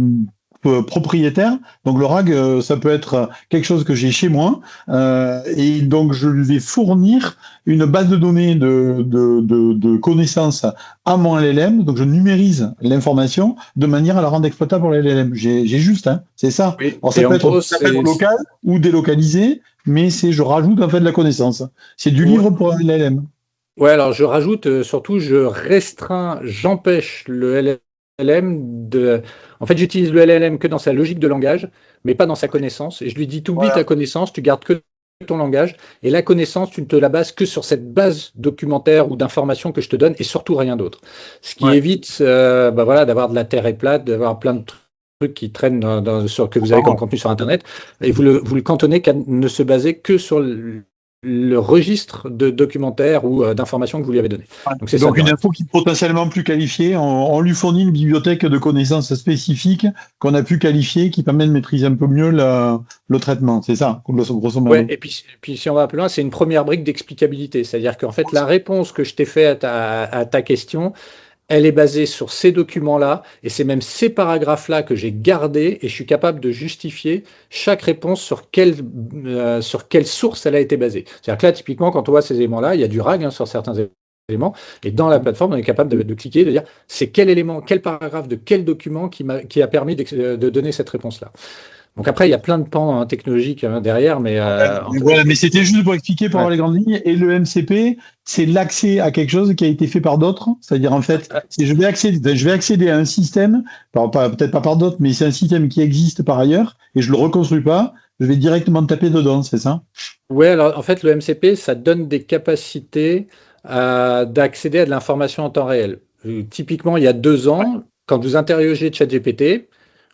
propriétaire. Donc le RAG, ça peut être quelque chose que j'ai chez moi, et donc je lui vais fournir une base de données de connaissances à mon LLM. Donc je numérise l'information de manière à la rendre exploitable pour LLM. J'ai juste, c'est ça. Oui. Alors, ça peut être local ou délocalisé, mais je rajoute en fait de la connaissance. C'est du livre pour un LLM. Ouais, alors je rajoute surtout, j'empêche le LLM en fait, j'utilise le LLM que dans sa logique de langage, mais pas dans sa connaissance. Et je lui dis, tu oublies ta connaissance, tu gardes que ton langage. Et la connaissance, tu ne te la bases que sur cette base documentaire ou d'informations que je te donne et surtout rien d'autre. Ce qui évite d'avoir de la terre est plate, d'avoir plein de trucs qui traînent que vous avez comme contenu sur Internet. Et vous le cantonnez qu'à ne se baser que sur le registre de documentaires ou d'informations que vous lui avez donné. Donc, c'est une info qui est potentiellement plus qualifiée. On lui fournit une bibliothèque de connaissances spécifiques qu'on a pu qualifier, qui permet de maîtriser un peu mieux le traitement. C'est ça, grosso modo. Ouais, et puis si on va plus loin, c'est une première brique d'explicabilité. C'est-à-dire qu'en fait, la réponse que je t'ai faite à ta question, elle est basée sur ces documents-là, et c'est même ces paragraphes-là que j'ai gardés, et je suis capable de justifier chaque réponse sur quelle source elle a été basée. C'est-à-dire que là, typiquement, quand on voit ces éléments-là, il y a du RAG sur certains éléments. Et dans la plateforme, on est capable de cliquer, de dire c'est quel élément, quel paragraphe de quel document qui a permis de donner cette réponse-là. Donc après, il y a plein de pans technologiques derrière, mais voilà, mais c'était juste pour expliquer, pour avoir les grandes lignes. Et le MCP, c'est l'accès à quelque chose qui a été fait par d'autres. C'est-à-dire, en fait, je vais accéder à un système, peut-être pas par d'autres, mais c'est un système qui existe par ailleurs, et je le reconstruis pas. Je vais directement taper dedans, c'est ça? Ouais, alors en fait, le MCP, ça donne des capacités d'accéder à de l'information en temps réel. Typiquement, il y a 2 ans, quand vous interrogez ChatGPT,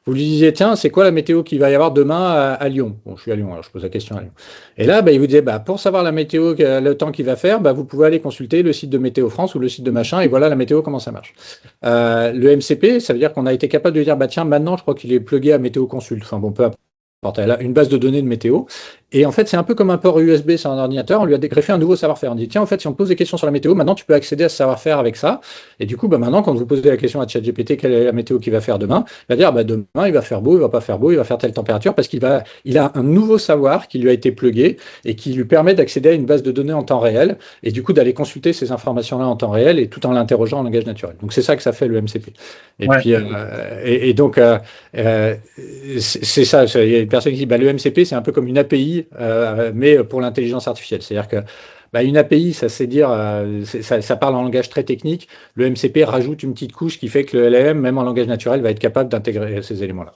vous lui disiez, tiens, c'est quoi la météo qu'il va y avoir demain à Lyon? Bon, je suis à Lyon, alors je pose la question à Lyon. Et là, il vous disait, pour savoir la météo, le temps qu'il va faire, vous pouvez aller consulter le site de Météo France ou le site de machin, et voilà la météo, comment ça marche. Le MCP, ça veut dire qu'on a été capable de dire, tiens, maintenant, je crois qu'il est plugué à Météo Consult. Enfin bon, peu importe, elle a une base de données de météo. Et en fait, c'est un peu comme un port USB sur un ordinateur. On lui a greffé un nouveau savoir-faire. On dit, tiens, en fait, si on te pose des questions sur la météo, maintenant, tu peux accéder à ce savoir-faire avec ça. Et du coup, maintenant, quand vous posez la question à ChatGPT, quelle est la météo qu'il va faire demain, il va dire, demain, il va faire beau, il va pas faire beau, il va faire telle température, parce il a un nouveau savoir qui lui a été plugué et qui lui permet d'accéder à une base de données en temps réel et du coup, d'aller consulter ces informations-là en temps réel et tout en l'interrogeant en langage naturel. Donc, c'est ça que ça fait le MCP. Et puis, donc, c'est ça. Il y a une personne qui dit, le MCP, c'est un peu comme une API, mais pour l'intelligence artificielle. C'est-à-dire que une API, ça sait dire, ça parle en langage très technique. Le MCP rajoute une petite couche qui fait que le LLM, même en langage naturel, va être capable d'intégrer ces éléments-là.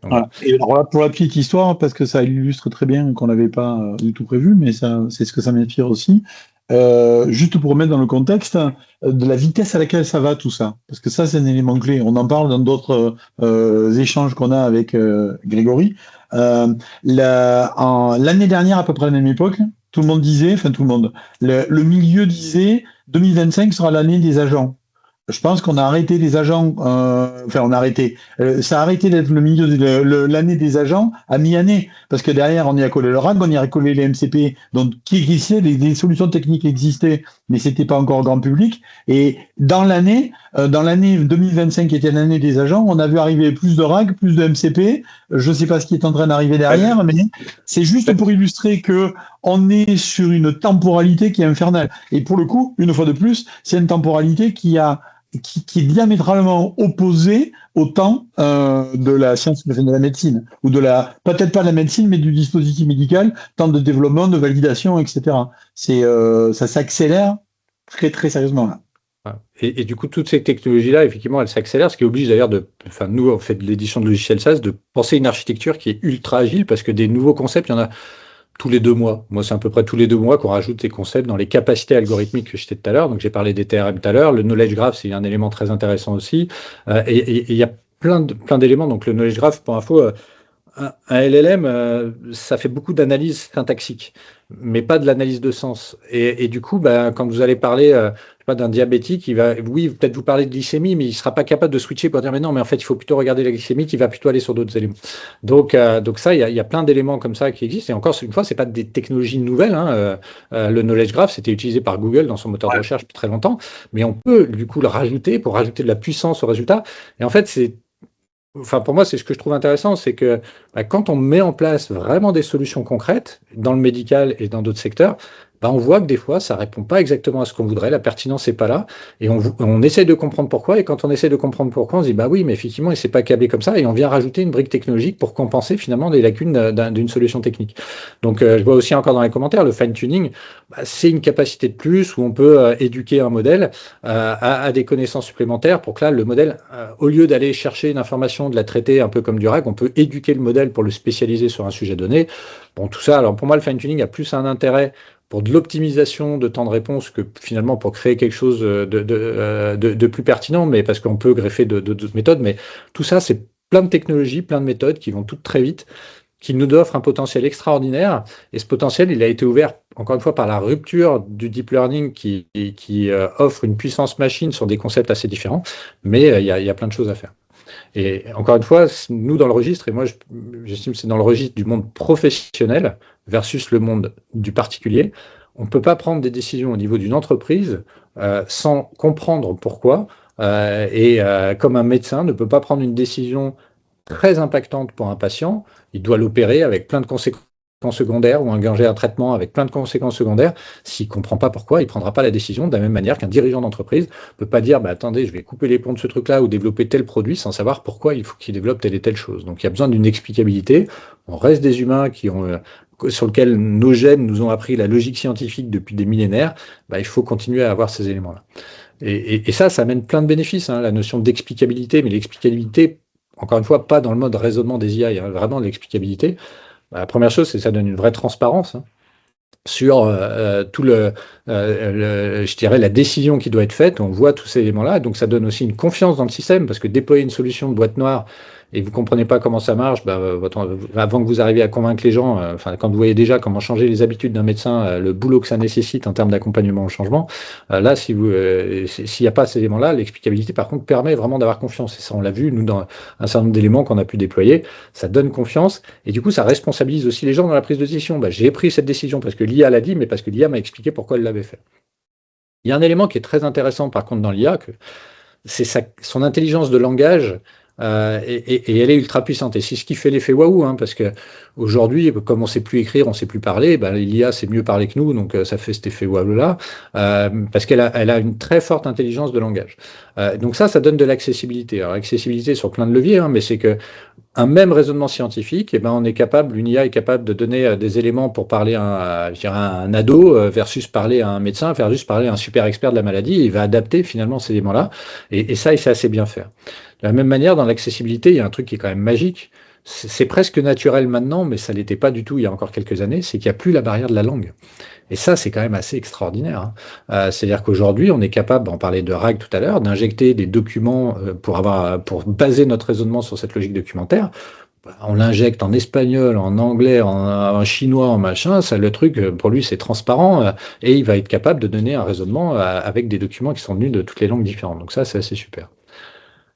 Donc, voilà. Et alors là, pour la petite histoire, parce que ça illustre très bien qu'on n'avait pas du tout prévu, mais c'est ce que ça m'inspire aussi. Juste pour remettre dans le contexte de la vitesse à laquelle ça va tout ça, parce que ça c'est un élément clé. On en parle dans d'autres échanges qu'on a avec Grégory. L'année dernière, à peu près à la même époque, tout le monde disait, enfin tout le monde, le milieu disait 2025 sera l'année des agents. Je pense qu'on a arrêté les agents, on a arrêté. Ça a arrêté d'être le milieu de l'année des agents à mi-année, parce que derrière on y a collé le RAG, on y a collé les MCP, donc qui existait, les solutions techniques existaient, mais c'était pas encore grand public. Et dans l'année 2025 qui était l'année des agents, on a vu arriver plus de RAG, plus de MCP. Je sais pas ce qui est en train d'arriver derrière, mais c'est juste pour illustrer que on est sur une temporalité qui est infernale. Et pour le coup, une fois de plus, c'est une temporalité qui est diamétralement opposée au temps de la science, de la médecine, ou peut-être pas de la médecine, mais du dispositif médical, temps de développement, de validation, etc. Ça s'accélère très très sérieusement là. Et du coup, toutes ces technologies-là, effectivement, elles s'accélèrent, ce qui oblige d'ailleurs nous, on fait de l'édition de logiciels SaaS, de penser une architecture qui est ultra agile, parce que des nouveaux concepts, il y en a tous les 2 mois. Moi, c'est à peu près tous les 2 mos qu'on rajoute des concepts dans les capacités algorithmiques que j'étais tout à l'heure. Donc, j'ai parlé des TRM tout à l'heure. Le knowledge graph, c'est un élément très intéressant aussi. Et il y a plein d'éléments. Donc, le knowledge graph, pour info, un LLM, ça fait beaucoup d'analyse syntaxique, mais pas de l'analyse de sens. Et du coup, quand vous allez parler d'un diabétique, il va, oui, peut-être vous parler de glycémie, mais il ne sera pas capable de switcher pour dire, mais non, mais en fait, il faut plutôt regarder la glycémie, qui va plutôt aller sur d'autres éléments. Donc ça, il y a plein d'éléments comme ça qui existent. Et encore une fois, c'est pas des technologies nouvelles. Le knowledge graph, c'était utilisé par Google dans son moteur de recherche depuis très longtemps, mais on peut du coup le rajouter pour rajouter de la puissance au résultat. Et en fait, pour moi, c'est ce que je trouve intéressant, c'est que quand on met en place vraiment des solutions concrètes dans le médical et dans d'autres secteurs, on voit que des fois, ça répond pas exactement à ce qu'on voudrait, la pertinence n'est pas là, et on essaye de comprendre pourquoi, et quand on essaie de comprendre pourquoi, on se dit, oui, mais effectivement, il s'est pas câblé comme ça, et on vient rajouter une brique technologique pour compenser finalement des lacunes d'une solution technique. Donc, je vois aussi encore dans les commentaires, le fine-tuning, c'est une capacité de plus où on peut éduquer un modèle à des connaissances supplémentaires pour que là, le modèle, au lieu d'aller chercher une information, de la traiter un peu comme du RAG, on peut éduquer le modèle pour le spécialiser sur un sujet donné. Bon, tout ça, alors pour moi, le fine-tuning a plus un intérêt pour de l'optimisation de temps de réponse que finalement pour créer quelque chose de plus pertinent, mais parce qu'on peut greffer d'autres méthodes. Mais tout ça, c'est plein de technologies, plein de méthodes qui vont toutes très vite, qui nous offrent un potentiel extraordinaire. Et ce potentiel, il a été ouvert, encore une fois, par la rupture du deep learning qui offre une puissance machine sur des concepts assez différents. Mais il y a plein de choses à faire. Et encore une fois, nous dans le registre, et moi j'estime que c'est dans le registre du monde professionnel versus le monde du particulier, on ne peut pas prendre des décisions au niveau d'une entreprise sans comprendre pourquoi. Comme un médecin ne peut pas prendre une décision très impactante pour un patient, il doit l'opérer avec plein de conséquences secondaires ou engager un traitement avec plein de conséquences secondaires, s'il ne comprend pas pourquoi, il ne prendra pas la décision de la même manière qu'un dirigeant d'entreprise ne peut pas dire attendez, je vais couper les ponts de ce truc-là ou développer tel produit sans savoir pourquoi il faut qu'il développe telle et telle chose. Donc il y a besoin d'une explicabilité. On reste des humains sur lesquels nos gènes nous ont appris la logique scientifique depuis des millénaires. Il faut continuer à avoir ces éléments-là. Et ça amène plein de bénéfices, la notion d'explicabilité, mais l'explicabilité, encore une fois, pas dans le mode raisonnement des IA, il y a vraiment de l'explicabilité. La première chose, c'est que ça donne une vraie transparence sur tout je dirais, la décision qui doit être faite. On voit tous ces éléments-là, donc ça donne aussi une confiance dans le système, parce que déployer une solution de boîte noire et vous comprenez pas comment ça marche, avant que vous arriviez à convaincre les gens, quand vous voyez déjà comment changer les habitudes d'un médecin, le boulot que ça nécessite en termes d'accompagnement au changement, là, s'il n'y a pas ces éléments-là, l'explicabilité, par contre, permet vraiment d'avoir confiance. Et ça, on l'a vu, nous, dans un certain nombre d'éléments qu'on a pu déployer, ça donne confiance, et du coup, ça responsabilise aussi les gens dans la prise de décision. J'ai pris cette décision parce que l'IA l'a dit, mais parce que l'IA m'a expliqué pourquoi elle l'avait fait. Il y a un élément qui est très intéressant, par contre, dans l'IA, c'est son intelligence de langage. Et elle est ultra puissante, et c'est ce qui fait l'effet waouh, parce que aujourd'hui, comme on ne sait plus écrire, on ne sait plus parler, l'IA sait mieux parler que nous, donc ça fait cet effet waouh là, parce qu'elle a une très forte intelligence de langage. Donc ça donne de l'accessibilité. Alors accessibilité sur plein de leviers, mais c'est que un même raisonnement scientifique, une IA est capable de donner des éléments pour parler à un ado versus parler à un médecin, versus parler à un super expert de la maladie. Il va adapter finalement ces éléments-là, et ça, il sait assez bien faire. De la même manière, dans l'accessibilité, il y a un truc qui est quand même magique. C'est presque naturel maintenant, mais ça ne l'était pas du tout il y a encore quelques années, c'est qu'il n'y a plus la barrière de la langue. Et ça, c'est quand même assez extraordinaire. C'est-à-dire qu'aujourd'hui, on est capable, on parlait de RAG tout à l'heure, d'injecter des documents pour baser notre raisonnement sur cette logique documentaire. On l'injecte en espagnol, en anglais, en chinois, en machin. Ça, le truc, pour lui, c'est transparent, et il va être capable de donner un raisonnement avec des documents qui sont venus de toutes les langues différentes. Donc ça, c'est assez super.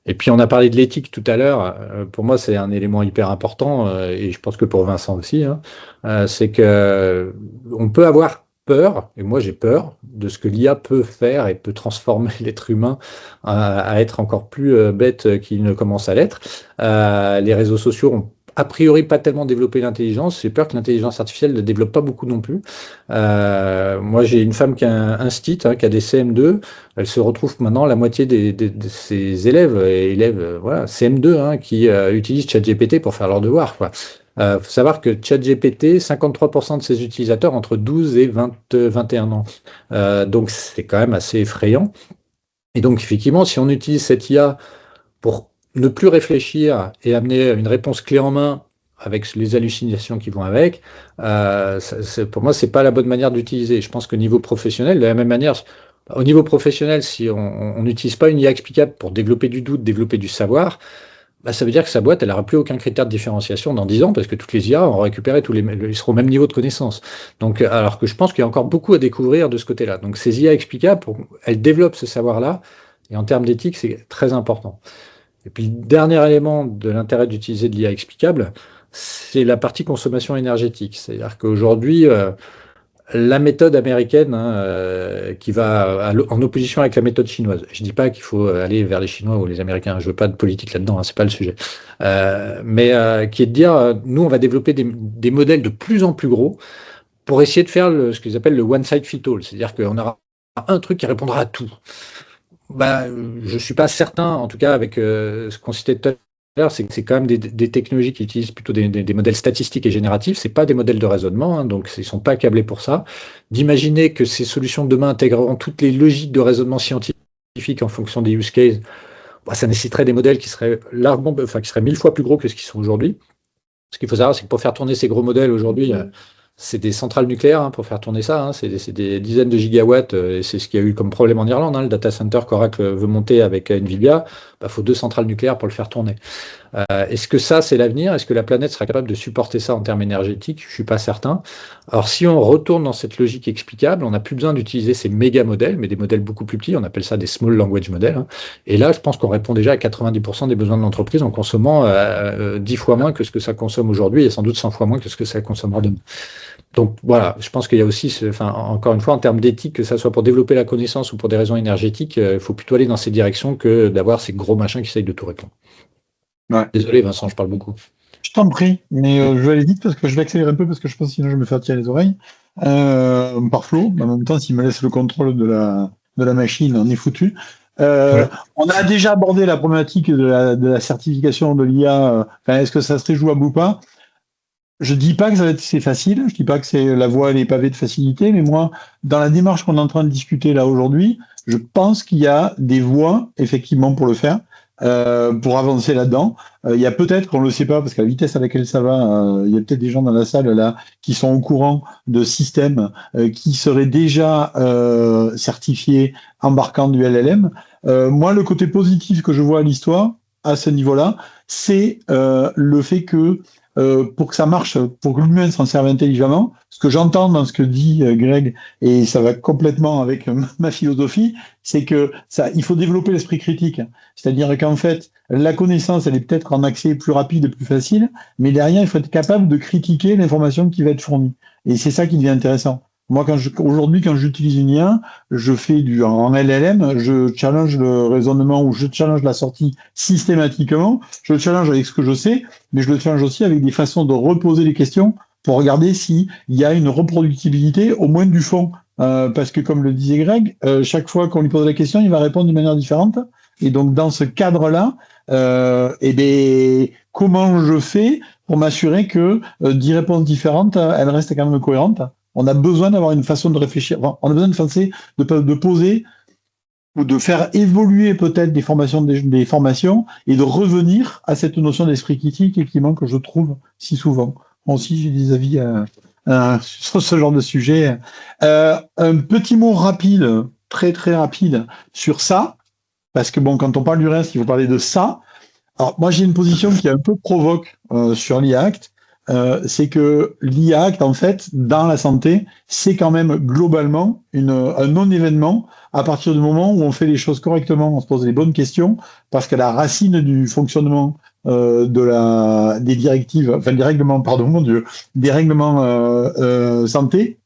Et puis on a parlé de l'éthique tout à l'heure. Pour moi, c'est un élément hyper important, et je pense que pour Vincent aussi. C'est que on peut avoir peur, et moi j'ai peur de ce que l'IA peut faire et peut transformer l'être humain à être encore plus bête qu'il ne commence à l'être. Les réseaux sociaux ont a priori pas tellement développé l'intelligence. J'ai peur que l'intelligence artificielle ne développe pas beaucoup non plus. Moi, j'ai une femme qui a un STIT, qui a des CM2. Elle se retrouve maintenant la moitié de ses élèves CM2 qui utilisent ChatGPT pour faire leurs devoirs. Faut savoir que ChatGPT, 53% de ses utilisateurs entre 12 et 21 ans. Donc, c'est quand même assez effrayant. Et donc, effectivement, si on utilise cette IA pour ne plus réfléchir et amener une réponse clé en main avec les hallucinations qui vont avec, pour moi, c'est pas la bonne manière d'utiliser. Je pense qu'au niveau professionnel, de la même manière, au niveau professionnel, si on n'utilise pas une IA explicable pour développer du doute, développer du savoir, ça veut dire que sa boîte, elle n'aura plus aucun critère de différenciation dans 10 ans, parce que toutes les IA ont récupéré ils seront au même niveau de connaissance. Donc, alors que je pense qu'il y a encore beaucoup à découvrir de ce côté-là. Donc, ces IA explicables, elles développent ce savoir-là, et en termes d'éthique, c'est très important. Et puis, le dernier élément de l'intérêt d'utiliser de l'IA explicable, c'est la partie consommation énergétique. C'est-à-dire qu'aujourd'hui, la méthode américaine qui va en opposition avec la méthode chinoise. Je ne dis pas qu'il faut aller vers les Chinois ou les Américains, je ne veux pas de politique là-dedans, c'est pas le sujet. Mais qui est de dire, nous, on va développer des modèles de plus en plus gros pour essayer de faire ce qu'ils appellent le one size fit all. C'est-à-dire qu'on aura un truc qui répondra à tout. Je ne suis pas certain, en tout cas avec ce qu'on citait tout à l'heure, c'est que c'est quand même des technologies qui utilisent plutôt des modèles statistiques et génératifs, ce n'est pas des modèles de raisonnement, donc ils ne sont pas câblés pour ça. D'imaginer que ces solutions de demain intégreront toutes les logiques de raisonnement scientifique en fonction des use cases, ça nécessiterait des modèles qui seraient qui seraient 1000 fois plus gros que ce qu'ils sont aujourd'hui. Ce qu'il faut savoir, c'est que pour faire tourner ces gros modèles aujourd'hui, c'est des centrales nucléaires pour faire tourner ça. C'est des dizaines de gigawatts. Et c'est ce qu'il y a eu comme problème en Irlande. Le data center qu'Oracle veut monter avec Nvidia, il faut 2 centrales nucléaires pour le faire tourner. Est-ce que ça, c'est l'avenir? Est-ce que la planète sera capable de supporter ça en termes énergétiques? Je ne suis pas certain. Alors, si on retourne dans cette logique explicable, on n'a plus besoin d'utiliser ces méga modèles, mais des modèles beaucoup plus petits. On appelle ça des small language models. Et là, je pense qu'on répond déjà à 90% des besoins de l'entreprise en consommant 10 fois moins que ce que ça consomme aujourd'hui et sans doute 100 fois moins que ce que ça consommera demain. Donc voilà, je pense qu'il y a aussi, encore une fois, en termes d'éthique, que ça soit pour développer la connaissance ou pour des raisons énergétiques, il faut plutôt aller dans ces directions que d'avoir ces gros machins qui essayent de tout répondre. Ouais. Désolé Vincent, je parle beaucoup. Je t'en prie, mais je vais aller vite parce que je vais accélérer un peu parce que je pense que sinon je me fais tirer les oreilles par Flo. Mais en même temps, s'il me laisse le contrôle de la machine, on est foutu. Ouais. On a déjà abordé la problématique de la certification de l'IA. Enfin, est-ce que ça serait jouable ou pas? Je dis pas que c'est facile, je dis pas que c'est la voie elle est pavée de facilité, mais moi, dans la démarche qu'on est en train de discuter là aujourd'hui, je pense qu'il y a des voies effectivement pour le faire, pour avancer là-dedans. Il y a peut-être qu'on le sait pas parce qu'à la vitesse à laquelle ça va, il y a peut-être des gens dans la salle là qui sont au courant de systèmes qui seraient déjà certifiés embarquant du LLM. Moi, le côté positif que je vois à l'histoire à ce niveau-là, c'est le fait que pour que ça marche, pour que l'humain s'en serve intelligemment, ce que j'entends dans ce que dit Greg, et ça va complètement avec ma philosophie, c'est que il faut développer l'esprit critique. C'est-à-dire qu'en fait, la connaissance, elle est peut-être en accès plus rapide et plus facile, mais derrière, il faut être capable de critiquer l'information qui va être fournie. Et c'est ça qui devient intéressant. Moi, aujourd'hui, quand j'utilise une IA, je fais en LLM, je challenge le raisonnement ou je challenge la sortie systématiquement, je le challenge avec ce que je sais, mais je le challenge aussi avec des façons de reposer les questions pour regarder s'il y a une reproductibilité au moins du fond. Parce que comme le disait Greg, chaque fois qu'on lui pose la question, il va répondre d'une manière différente. Et donc dans ce cadre-là, comment je fais pour m'assurer que 10 réponses différentes, elles restent quand même cohérentes? On a besoin d'avoir une façon de réfléchir. Enfin, on a besoin de poser ou de faire évoluer peut-être des formations et de revenir à cette notion d'esprit critique et qui manque, je trouve, si souvent. Moi aussi, j'ai des avis sur ce genre de sujet. Un petit mot rapide, très très rapide sur ça, parce que bon, quand on parle du reste, il faut parler de ça. Alors moi, j'ai une position qui est un peu provoque sur l'IA Act. C'est que l'IA Act, en fait, dans la santé, c'est quand même globalement un non-événement à partir du moment où on fait les choses correctement, on se pose les bonnes questions, parce que la racine du fonctionnement des directives, enfin des règlements, pardon, mon Dieu, des règlements santé,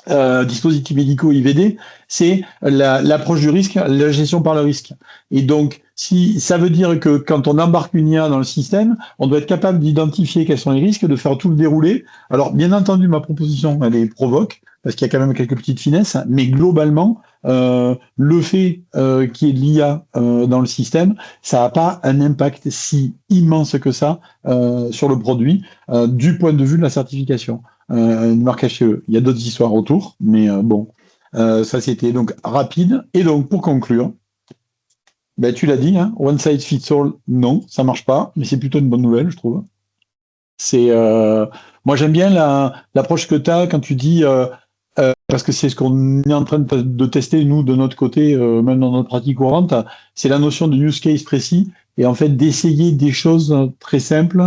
dispositifs médicaux IVD, c'est l'approche du risque, la gestion par le risque. Et donc, si ça veut dire que quand on embarque une IA dans le système, on doit être capable d'identifier quels sont les risques, de faire tout le déroulé. Alors, bien entendu, ma proposition, elle est provoque, parce qu'il y a quand même quelques petites finesses, mais globalement, le fait qu'il y ait de l'IA dans le système, ça n'a pas un impact si immense que ça sur le produit, du point de vue de la certification. Une marque HCE. Il y a d'autres histoires autour, mais bon, ça c'était donc rapide. Et donc pour conclure, ben, tu l'as dit, hein, one size fits all, non, ça marche pas, mais c'est plutôt une bonne nouvelle, je trouve. C'est moi j'aime bien l'approche que tu as quand tu dis parce que c'est ce qu'on est en train de tester nous de notre côté, même dans notre pratique courante, c'est la notion de use case précis et en fait d'essayer des choses très simples.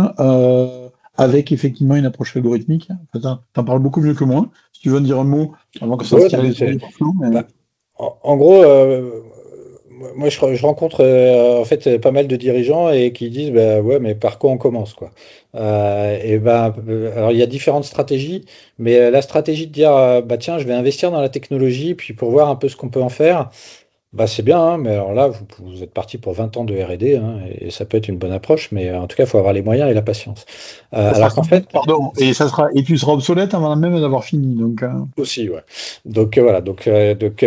Avec effectivement une approche algorithmique. T'en parles beaucoup mieux que moi. Si tu veux me dire un mot avant que ça se tire les oreilles par Flo, mais... En gros, moi je rencontre en fait pas mal de dirigeants et qui disent bah ouais mais par quoi on commence quoi. Alors il y a différentes stratégies, mais la stratégie de dire bah tiens je vais investir dans la technologie puis pour voir un peu ce qu'on peut en faire. Bah c'est bien, hein, mais alors là, vous êtes parti pour 20 ans de R&D, hein, et ça peut être une bonne approche, mais en tout cas, il faut avoir les moyens et la patience. Alors qu'en fait, pardon, et tu seras obsolète avant même d'avoir fini. Donc, aussi, ouais. Donc voilà, donc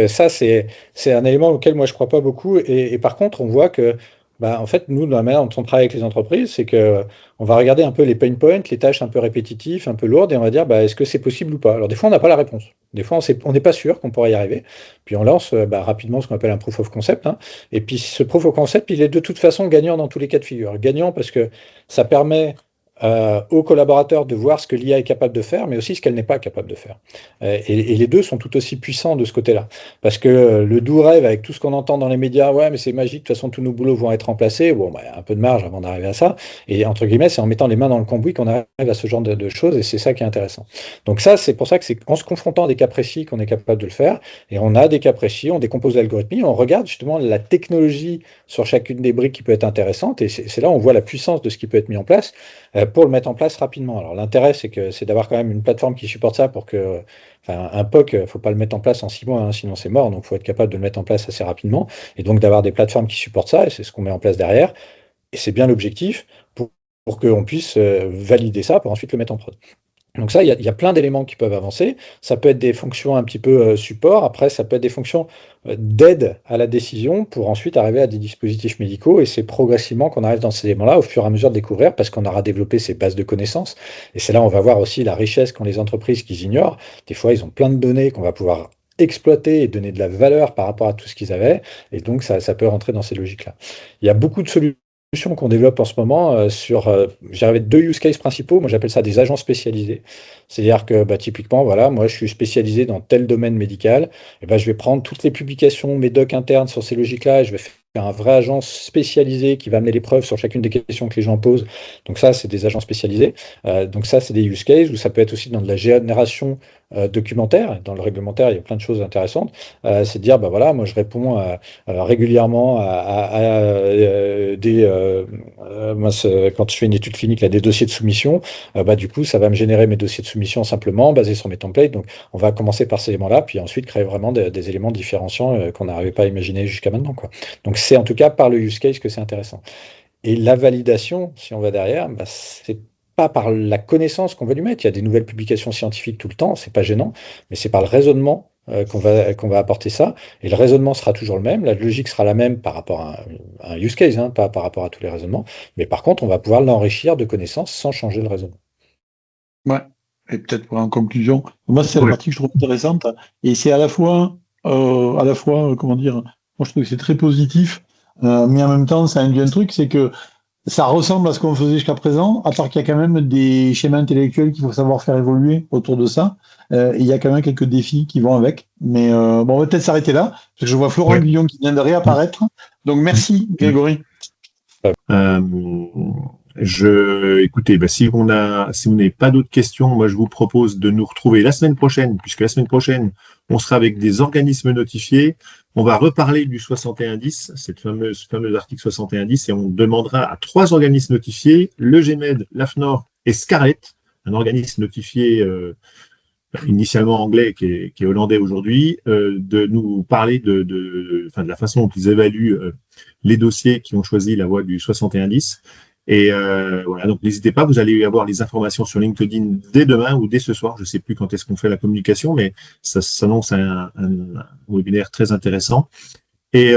ça, c'est un élément auquel moi je crois pas beaucoup. Et par contre, on voit que bah, en fait, nous, dans la manière dont on travaille avec les entreprises, c'est que on va regarder un peu les pain points, les tâches un peu répétitives, un peu lourdes, et on va dire bah, est-ce que c'est possible ou pas? Alors des fois, on n'a pas la réponse. Des fois, on n'est pas sûr qu'on pourra y arriver. Puis on lance bah, rapidement ce qu'on appelle un proof of concept, hein. Et puis ce proof of concept, il est de toute façon gagnant dans tous les cas de figure. Gagnant parce que ça permet aux collaborateurs de voir ce que l'IA est capable de faire, mais aussi ce qu'elle n'est pas capable de faire. Et les deux sont tout aussi puissants de ce côté-là. Parce que le doux rêve, avec tout ce qu'on entend dans les médias, ouais, mais c'est magique, de toute façon, tous nos boulots vont être remplacés. Bon, bah, un peu de marge avant d'arriver à ça. Et entre guillemets, c'est en mettant les mains dans le cambouis qu'on arrive à ce genre de choses, et c'est ça qui est intéressant. Donc ça, c'est pour ça que c'est en se confrontant à des cas précis qu'on est capable de le faire. Et on a des cas précis, on décompose l'algorithmie, on regarde justement la technologie sur chacune des briques qui peut être intéressante, et c'est là où on voit la puissance de ce qui peut être mis en place pour le mettre en place rapidement. Alors l'intérêt, c'est d'avoir quand même une plateforme qui supporte ça pour que, enfin, un POC, faut pas le mettre en place en 6 mois, hein, sinon c'est mort. Donc faut être capable de le mettre en place assez rapidement, et donc d'avoir des plateformes qui supportent ça, et c'est ce qu'on met en place derrière. Et c'est bien l'objectif pour qu'on puisse valider ça pour ensuite le mettre en prod. Donc ça, il y a plein d'éléments qui peuvent avancer. Ça peut être des fonctions un petit peu support. Après, ça peut être des fonctions d'aide à la décision pour ensuite arriver à des dispositifs médicaux. Et c'est progressivement qu'on arrive dans ces éléments-là au fur et à mesure de découvrir parce qu'on aura développé ces bases de connaissances. Et c'est là où on va voir aussi la richesse qu'ont les entreprises qu'ils ignorent. Des fois, ils ont plein de données qu'on va pouvoir exploiter et donner de la valeur par rapport à tout ce qu'ils avaient. Et donc, ça peut rentrer dans ces logiques-là. Il y a beaucoup de solutions qu'on développe en ce moment j'avais 2 use cases principaux. Moi, j'appelle ça des agents spécialisés. C'est-à-dire que typiquement, voilà, moi, je suis spécialisé dans tel domaine médical. Et je vais prendre toutes les publications, mes docs internes sur ces logiques-là, et je vais faire un vrai agent spécialisé qui va amener les preuves sur chacune des questions que les gens posent. Donc ça, c'est des agents spécialisés. Donc ça, c'est des use cases, ou ça peut être aussi dans de la génération documentaire. Dans le réglementaire, il y a plein de choses intéressantes. C'est de dire, voilà, moi, je réponds régulièrement quand je fais une étude clinique, à des dossiers de soumission. Du coup, ça va me générer mes dossiers de soumission simplement basés sur mes templates. Donc, on va commencer par ces éléments-là, puis ensuite créer vraiment des éléments différenciants qu'on n'arrivait pas à imaginer jusqu'à maintenant, quoi. Donc, c'est en tout cas par le use case que c'est intéressant. Et la validation, si on va derrière, c'est pas par la connaissance qu'on va lui mettre. Il y a des nouvelles publications scientifiques tout le temps, c'est pas gênant, mais c'est par le raisonnement qu'on va apporter ça. Et le raisonnement sera toujours le même, la logique sera la même par rapport à un use case, pas par rapport à tous les raisonnements. Mais par contre, on va pouvoir l'enrichir de connaissances sans changer le raisonnement. Ouais. Et peut-être pour en conclusion, moi c'est la partie que je trouve intéressante et c'est à la fois comment dire, moi je trouve que c'est très positif, mais en même temps ça induit un truc, c'est que ça ressemble à ce qu'on faisait jusqu'à présent, à part qu'il y a quand même des schémas intellectuels qu'il faut savoir faire évoluer autour de ça. Il y a quand même quelques défis qui vont avec. Mais on va peut-être s'arrêter là, parce que je vois Florent Guillon qui vient de réapparaître. Donc merci Grégory. Écoutez, si vous n'avez pas d'autres questions, moi je vous propose de nous retrouver la semaine prochaine, puisque la semaine prochaine, on sera avec des organismes notifiés. On va reparler du 6110, cette fameuse article 6110, et on demandera à 3 organismes notifiés, le GEMED, l'AFNOR et Scarlett, un organisme notifié initialement anglais qui est hollandais aujourd'hui, de nous parler de la façon dont ils évaluent les dossiers qui ont choisi la voie du 6110. Et voilà, donc n'hésitez pas, vous allez avoir les informations sur LinkedIn dès demain ou dès ce soir. Je ne sais plus quand est-ce qu'on fait la communication, mais ça s'annonce un webinaire très intéressant. Et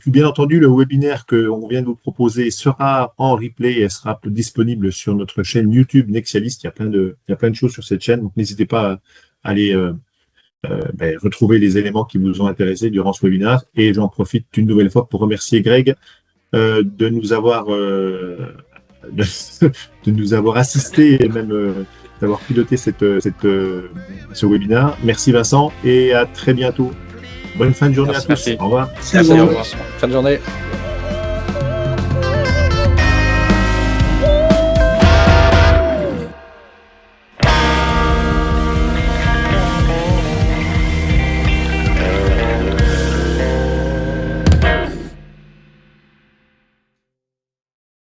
puis bien entendu, le webinaire qu'on vient de vous proposer sera en replay et sera disponible sur notre chaîne YouTube Nexialist. Il y a plein de choses sur cette chaîne, donc n'hésitez pas à aller retrouver les éléments qui vous ont intéressé durant ce webinaire. Et j'en profite une nouvelle fois pour remercier Greg de nous avoir assisté et même d'avoir piloté ce webinaire. Merci Vincent et à très bientôt. Bonne fin de journée à tous. Merci. Au revoir. Merci, au revoir. Fin de journée.